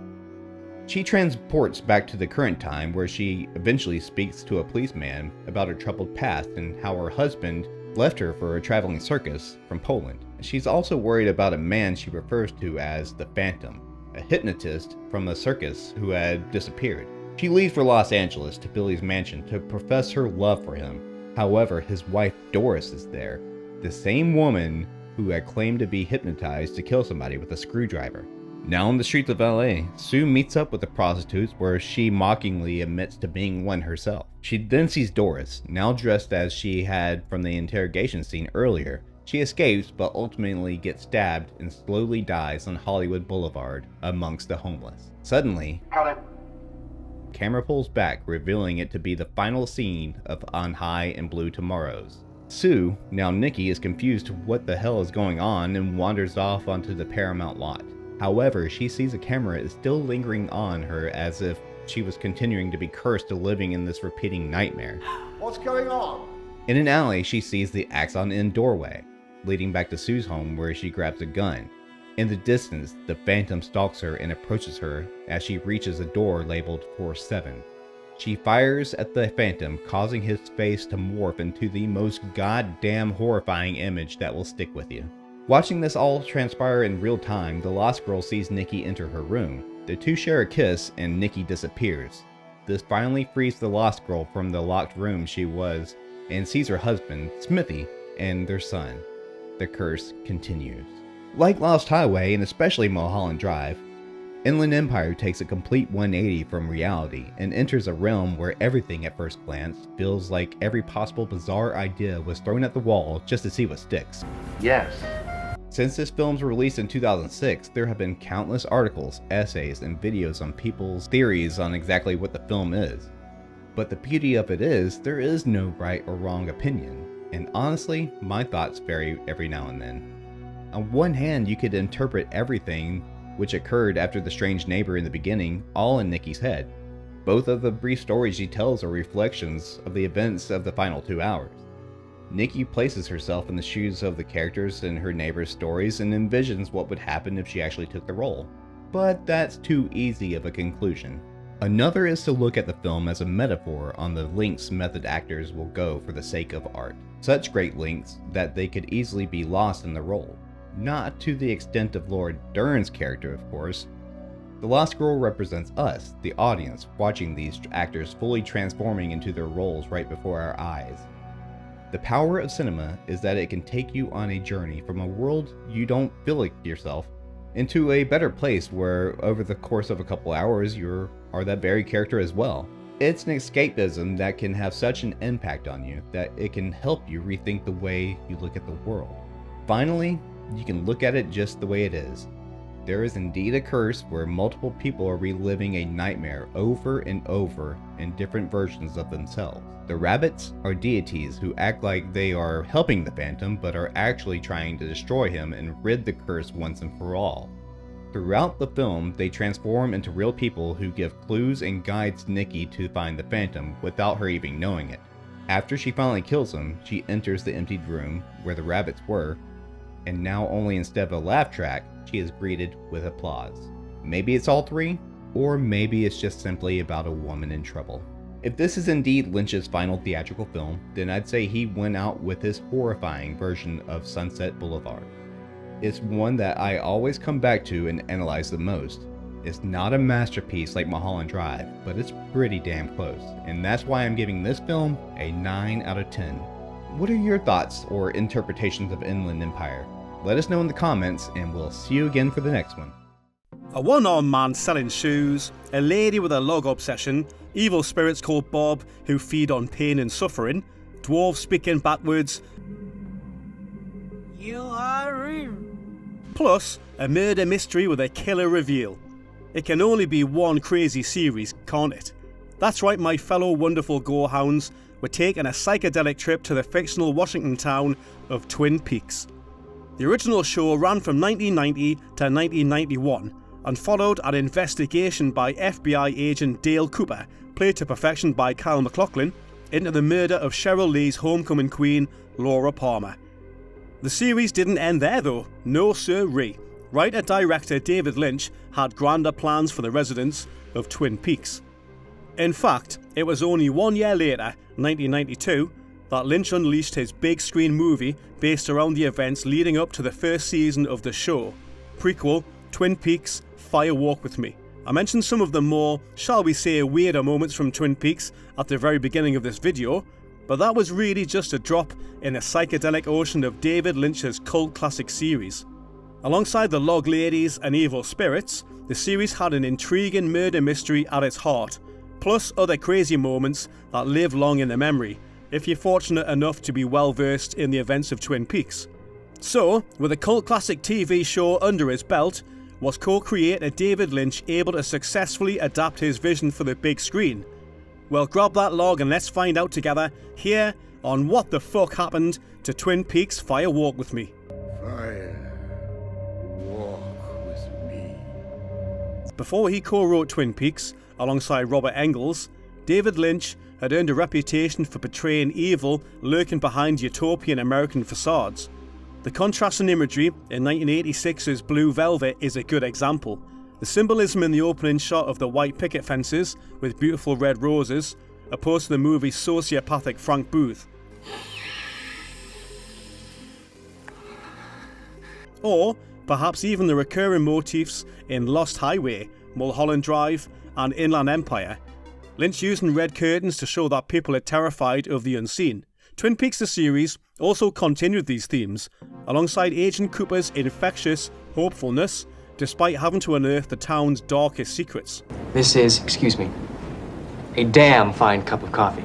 She transports back to the current time where she eventually speaks to a policeman about her troubled past and how her husband left her for a traveling circus from Poland. She's also worried about a man she refers to as the Phantom, a hypnotist from a circus who had disappeared. She leaves for Los Angeles to Billy's mansion to profess her love for him. However, his wife Doris is there, the same woman who had claimed to be hypnotized to kill somebody with a screwdriver. Now in the streets of LA, Sue meets up with the prostitutes where she mockingly admits to being one herself. She then sees Doris, now dressed as she had from the interrogation scene earlier. She escapes but ultimately gets stabbed and slowly dies on Hollywood Boulevard amongst the homeless. Suddenly, camera pulls back, revealing it to be the final scene of On High and Blue Tomorrows. Sue, now Nikki, is confused to what the hell is going on and wanders off onto the Paramount lot. However, she sees a camera is still lingering on her as if she was continuing to be cursed to living in this repeating nightmare. What's going on? In an alley, she sees the Axon Inn doorway, leading back to Sue's home where she grabs a gun. In the distance, the Phantom stalks her and approaches her as she reaches a door labeled 47. She fires at the Phantom, causing his face to morph into the most goddamn horrifying image that will stick with you. Watching this all transpire in real time, the lost girl sees Nikki enter her room. The two share a kiss and Nikki disappears. This finally frees the lost girl from the locked room she was and sees her husband, Smithy, and their son. The curse continues. Like Lost Highway and especially Mulholland Drive, Inland Empire takes a complete 180 from reality and enters a realm where everything at first glance feels like every possible bizarre idea was thrown at the wall just to see what sticks. Yes. Since this film's release in 2006, there have been countless articles, essays, and videos on people's theories on exactly what the film is. But the beauty of it is, there is no right or wrong opinion, and honestly, my thoughts vary every now and then. On one hand, you could interpret everything which occurred after the strange neighbor in the beginning all in Nikki's head. Both of the brief stories she tells are reflections of the events of the final 2 hours. Nikki places herself in the shoes of the characters in her neighbor's stories and envisions what would happen if she actually took the role. But that's too easy of a conclusion. Another is to look at the film as a metaphor on the lengths method actors will go for the sake of art. Such great lengths that they could easily be lost in the role. Not to the extent of Laura Dern's character, of course. The Lost Girl represents us, the audience, watching these actors fully transforming into their roles right before our eyes. The power of cinema is that it can take you on a journey from a world you don't feel like yourself into a better place where over the course of a couple hours you are that very character as well. It's an escapism that can have such an impact on you that it can help you rethink the way you look at the world. Finally, you can look at it just the way it is. There is indeed a curse where multiple people are reliving a nightmare over and over in different versions of themselves. The rabbits are deities who act like they are helping the Phantom but are actually trying to destroy him and rid the curse once and for all. Throughout the film, they transform into real people who give clues and guides Nikki to find the Phantom without her even knowing it. After she finally kills him, she enters the emptied room where the rabbits were, and now only instead of a laugh track, she is greeted with applause. Maybe it's all three, or maybe it's just simply about a woman in trouble. If this is indeed Lynch's final theatrical film, then I'd say he went out with his horrifying version of Sunset Boulevard. It's one that I always come back to and analyze the most. It's not a masterpiece like Mulholland Drive, but it's pretty damn close, and that's why I'm giving this film a 9 out of 10. What are your thoughts or interpretations of Inland Empire? Let us know in the comments, and we'll see you again for the next one. A one-armed man selling shoes, a lady with a log obsession, evil spirits called Bob who feed on pain and suffering, dwarves speaking backwards, you are real. Plus, a murder mystery with a killer reveal. It can only be one crazy series, can't it? That's right, my fellow wonderful gorehounds, we're taking a psychedelic trip to the fictional Washington town of Twin Peaks. The original show ran from 1990 to 1991 and followed an investigation by FBI agent Dale Cooper, played to perfection by Kyle MacLachlan, into the murder of Cheryl Lee's homecoming queen, Laura Palmer. The series didn't end there though, no sirree. Writer-director David Lynch had grander plans for the residents of Twin Peaks. In fact, it was only 1 year later, 1992, that Lynch unleashed his big screen movie based around the events leading up to the first season of the show, prequel Twin Peaks Fire Walk With Me. I mentioned some of the more, shall we say, weirder moments from Twin Peaks at the very beginning of this video, but that was really just a drop in the psychedelic ocean of David Lynch's cult classic series. Alongside the Log Ladies and Evil Spirits, the series had an intriguing murder mystery at its heart, plus other crazy moments that live long in the memory, if you're fortunate enough to be well versed in the events of Twin Peaks. So, with a cult classic TV show under his belt, was co-creator David Lynch able to successfully adapt his vision for the big screen? Well, grab that log and let's find out together here on What the Fuck Happened to Twin Peaks Fire Walk With Me. Fire walk with me. Before he co-wrote Twin Peaks, alongside Robert Engels, David Lynch had earned a reputation for portraying evil lurking behind utopian American facades. The contrasting imagery in 1986's Blue Velvet is a good example. The symbolism in the opening shot of the white picket fences with beautiful red roses, opposed to the movie's sociopathic Frank Booth. Or perhaps even the recurring motifs in Lost Highway, Mulholland Drive, and Inland Empire. Lynch using red curtains to show that people are terrified of the unseen. Twin Peaks the series also continued these themes, alongside Agent Cooper's infectious hopefulness, despite having to unearth the town's darkest secrets. This is, excuse me, a damn fine cup of coffee.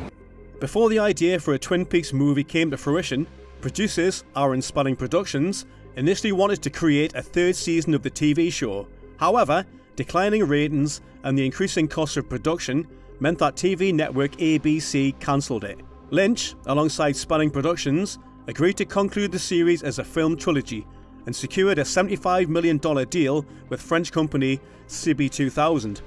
Before the idea for a Twin Peaks movie came to fruition, producers, Aaron Spanning Productions, initially wanted to create a third season of the TV show. However, declining ratings and the increasing cost of production meant that TV network ABC cancelled it. Lynch, alongside Spanning Productions, agreed to conclude the series as a film trilogy and secured a $75 million deal with French company CB 2000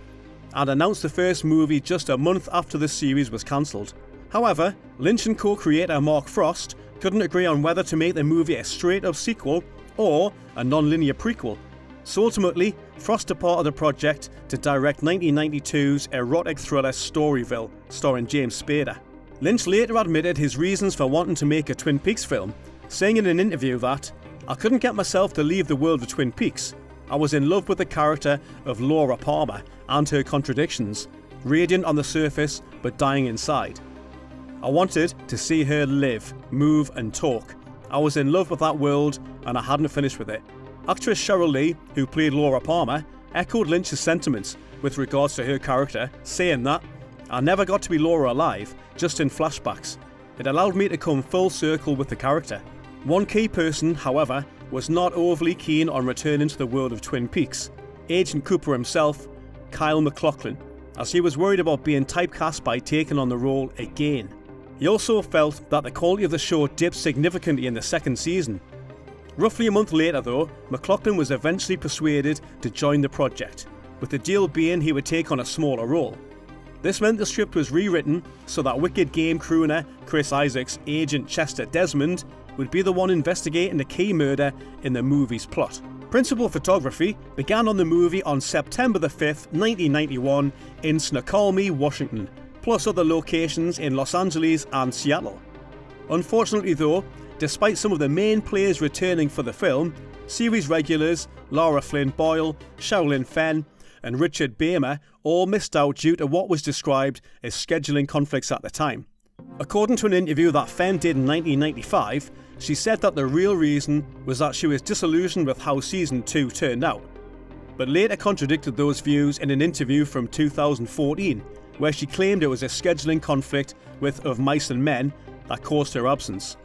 and announced the first movie just a month after the series was cancelled. However, Lynch and co-creator Mark Frost couldn't agree on whether to make the movie a straight-up sequel or a non-linear prequel. So ultimately, Frost departed the project to direct 1992's erotic thriller Storyville, starring James Spader. Lynch later admitted his reasons for wanting to make a Twin Peaks film, saying in an interview that, "I couldn't get myself to leave the world of Twin Peaks. I was in love with the character of Laura Palmer and her contradictions, radiant on the surface but dying inside. I wanted to see her live, move and talk. I was in love with that world and I hadn't finished with it." Actress Cheryl Lee, who played Laura Palmer, echoed Lynch's sentiments with regards to her character, saying that, "I never got to be Laura alive, just in flashbacks. It allowed me to come full circle with the character." One key person, however, was not overly keen on returning to the world of Twin Peaks, Agent Cooper himself, Kyle MacLachlan, as he was worried about being typecast by taking on the role again. He also felt that the quality of the show dipped significantly in the second season. Roughly a month later though, MacLachlan was eventually persuaded to join the project, with the deal being he would take on a smaller role. This meant the script was rewritten so that Wicked Game crooner Chris Isaac's agent Chester Desmond would be the one investigating the key murder in the movie's plot. Principal photography began on the movie on September the 5th, 1991 in Snoqualmie, Washington, plus other locations in Los Angeles and Seattle. Unfortunately though, despite some of the main players returning for the film, series regulars Lara Flynn Boyle, Sherilyn Fenn and Richard Beymer all missed out due to what was described as scheduling conflicts at the time. According to an interview that Fenn did in 1995, she said that the real reason was that she was disillusioned with how season 2 turned out, but later contradicted those views in an interview from 2014, where she claimed it was a scheduling conflict with Of Mice and Men that caused her absence.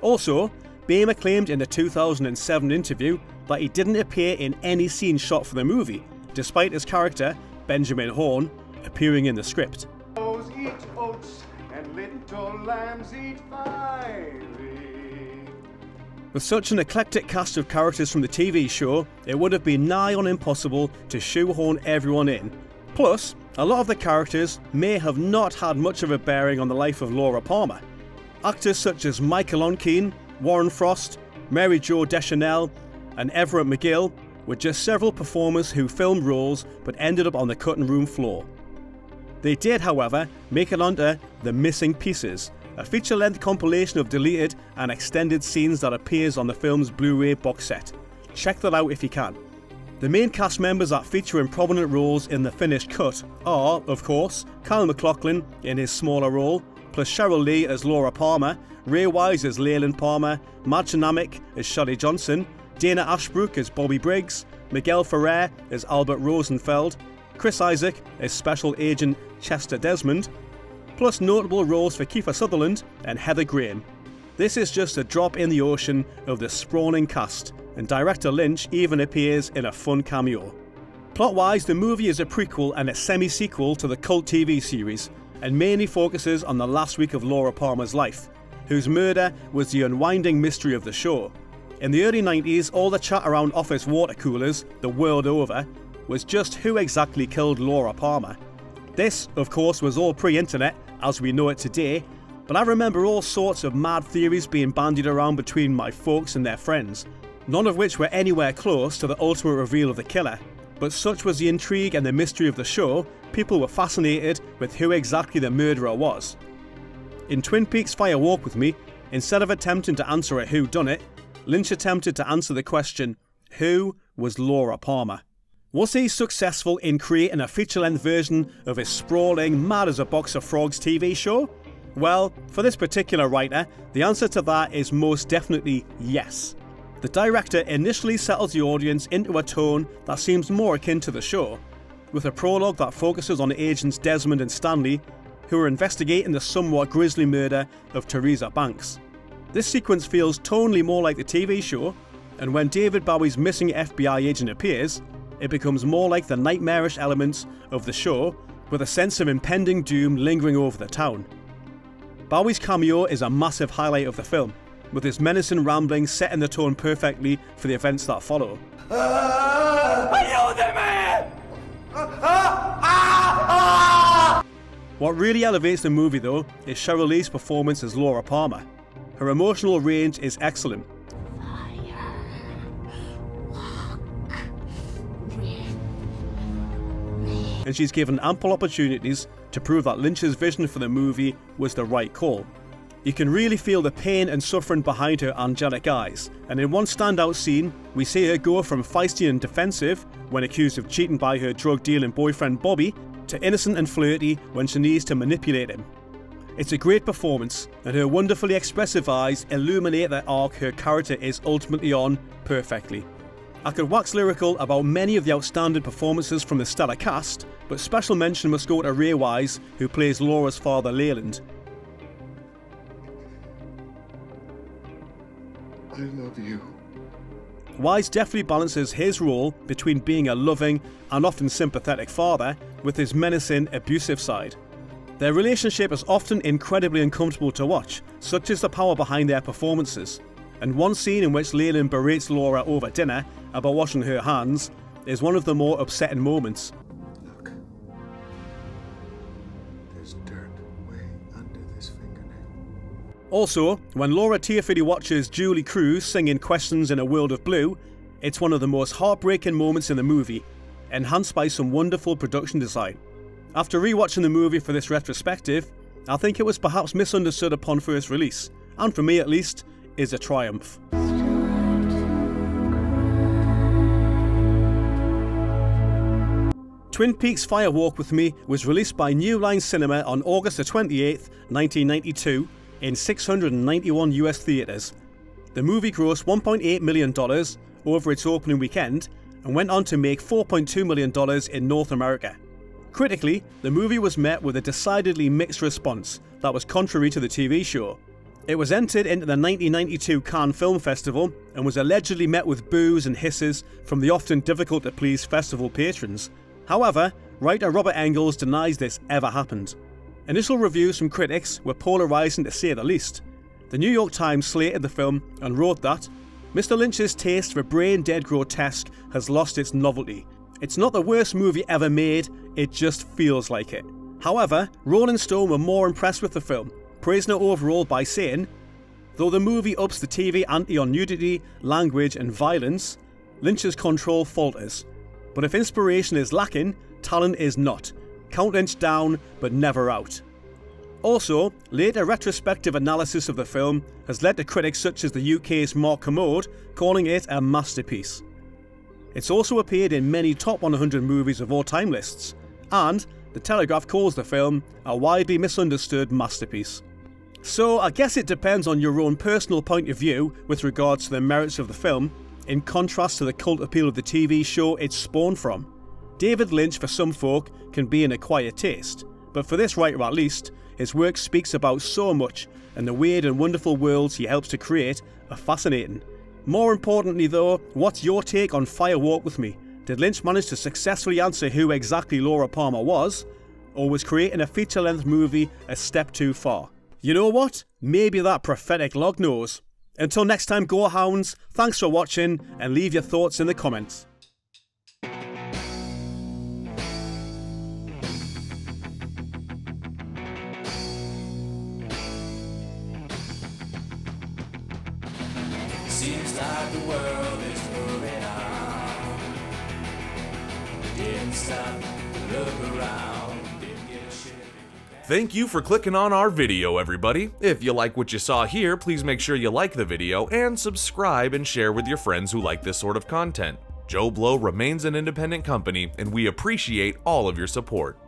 Also, Beymer claimed in the 2007 interview that he didn't appear in any scene shot for the movie, despite his character, Benjamin Horne, appearing in the script. Cows eat oats and little lambs eat barley. With such an eclectic cast of characters from the TV show, it would have been nigh on impossible to shoehorn everyone in. Plus, a lot of the characters may have not had much of a bearing on the life of Laura Palmer. Actors such as Michael Onkeen, Warren Frost, Mary Jo Deschanel, and Everett McGill were just several performers who filmed roles but ended up on the cutting room floor. They did, however, make it onto The Missing Pieces, a feature-length compilation of deleted and extended scenes that appears on the film's Blu-ray box set. Check that out if you can. The main cast members that feature in prominent roles in the finished cut are, of course, Kyle MacLachlan in his smaller role, plus Cheryl Lee as Laura Palmer, Ray Wise as Leyland Palmer, Madge Namik as Shelley Johnson, Dana Ashbrook as Bobby Briggs, Miguel Ferrer as Albert Rosenfeld, Chris Isaac as Special Agent Chester Desmond, plus notable roles for Kiefer Sutherland and Heather Graham. This is just a drop in the ocean of the sprawling cast, and director Lynch even appears in a fun cameo. Plot-wise, the movie is a prequel and a semi-sequel to the cult TV series, and mainly focuses on the last week of Laura Palmer's life, whose murder was the unwinding mystery of the show. In the early 90s, all the chat around office water coolers, the world over, was just who exactly killed Laura Palmer. This, of course, was all pre-internet, as we know it today, but I remember all sorts of mad theories being bandied around between my folks and their friends, none of which were anywhere close to the ultimate reveal of the killer. But such was the intrigue and the mystery of the show, people were fascinated with who exactly the murderer was. In Twin Peaks Fire Walk With Me, instead of attempting to answer a whodunit, Lynch attempted to answer the question, who was Laura Palmer? Was he successful in creating a feature-length version of his sprawling, mad-as-a-box-of-frogs TV show? Well, for this particular writer, the answer to that is most definitely yes. The director initially settles the audience into a tone that seems more akin to the show, with a prologue that focuses on agents Desmond and Stanley, who are investigating the somewhat grisly murder of Teresa Banks. This sequence feels tonally more like the TV show, and when David Bowie's missing FBI agent appears, it becomes more like the nightmarish elements of the show, with a sense of impending doom lingering over the town. Bowie's cameo is a massive highlight of the film, with his menacing ramblings setting the tone perfectly for the events that follow. Are you the man? What really elevates the movie, though, is Cheryl Lee's performance as Laura Palmer. Her emotional range is excellent. And she's given ample opportunities to prove that Lynch's vision for the movie was the right call. You can really feel the pain and suffering behind her angelic eyes, and in one standout scene, we see her go from feisty and defensive when accused of cheating by her drug-dealing boyfriend Bobby, to innocent and flirty when she needs to manipulate him. It's a great performance, and her wonderfully expressive eyes illuminate the arc her character is ultimately on perfectly. I could wax lyrical about many of the outstanding performances from the stellar cast, but special mention must go to Ray Wise, who plays Laura's father Leyland. I love you. Wise definitely balances his role between being a loving and often sympathetic father with his menacing, abusive side. Their relationship is often incredibly uncomfortable to watch, such is the power behind their performances. And one scene in which Leyland berates Laura over dinner about washing her hands is one of the more upsetting moments. Look. There's dirt way under this fingernail. Also, when Laura tearfully watches Julie Cruz singing Questions in a World of Blue, it's one of the most heartbreaking moments in the movie, enhanced by some wonderful production design. After rewatching the movie for this retrospective, I think it was perhaps misunderstood upon first release, and for me at least, is a triumph. Twin Peaks Fire Walk With Me was released by New Line Cinema on August 28, 1992 in 691 US theatres. The movie grossed $1.8 million over its opening weekend and went on to make $4.2 million in North America. Critically, the movie was met with a decidedly mixed response that was contrary to the TV show. It was entered into the 1992 Cannes Film Festival and was allegedly met with boos and hisses from the often difficult to please festival patrons. However, writer Robert Engels denies this ever happened. Initial reviews from critics were polarising to say the least. The New York Times slated the film and wrote that, Mr. Lynch's taste for brain-dead grotesque has lost its novelty. It's not the worst movie ever made, it just feels like it. However, Rolling Stone were more impressed with the film, praising it overall by saying, though the movie ups the TV ante on nudity, language and violence, Lynch's control falters. But if inspiration is lacking, talent is not. Count Lynch down, but never out. Also, later retrospective analysis of the film has led to critics such as the UK's Mark Kermode calling it a masterpiece. It's also appeared in many top 100 movies of all time lists, and The Telegraph calls the film a widely misunderstood masterpiece. So I guess it depends on your own personal point of view with regards to the merits of the film, in contrast to the cult appeal of the TV show it's spawned from. David Lynch for some folk can be an acquired taste, but for this writer at least, his work speaks about so much, and the weird and wonderful worlds he helps to create are fascinating. More importantly though, what's your take on Fire Walk With Me? Did Lynch manage to successfully answer who exactly Laura Palmer was? Or was creating a feature-length movie a step too far? You know what? Maybe that prophetic log knows. Until next time, Gorehounds, thanks for watching and leave your thoughts in the comments. Seems like the world is moving on. Didn't stop to look around. Didn't get a shit. Thank you for clicking on our video, everybody. If you like what you saw here, please make sure you like the video and subscribe and share with your friends who like this sort of content. Joblo remains an independent company, and we appreciate all of your support.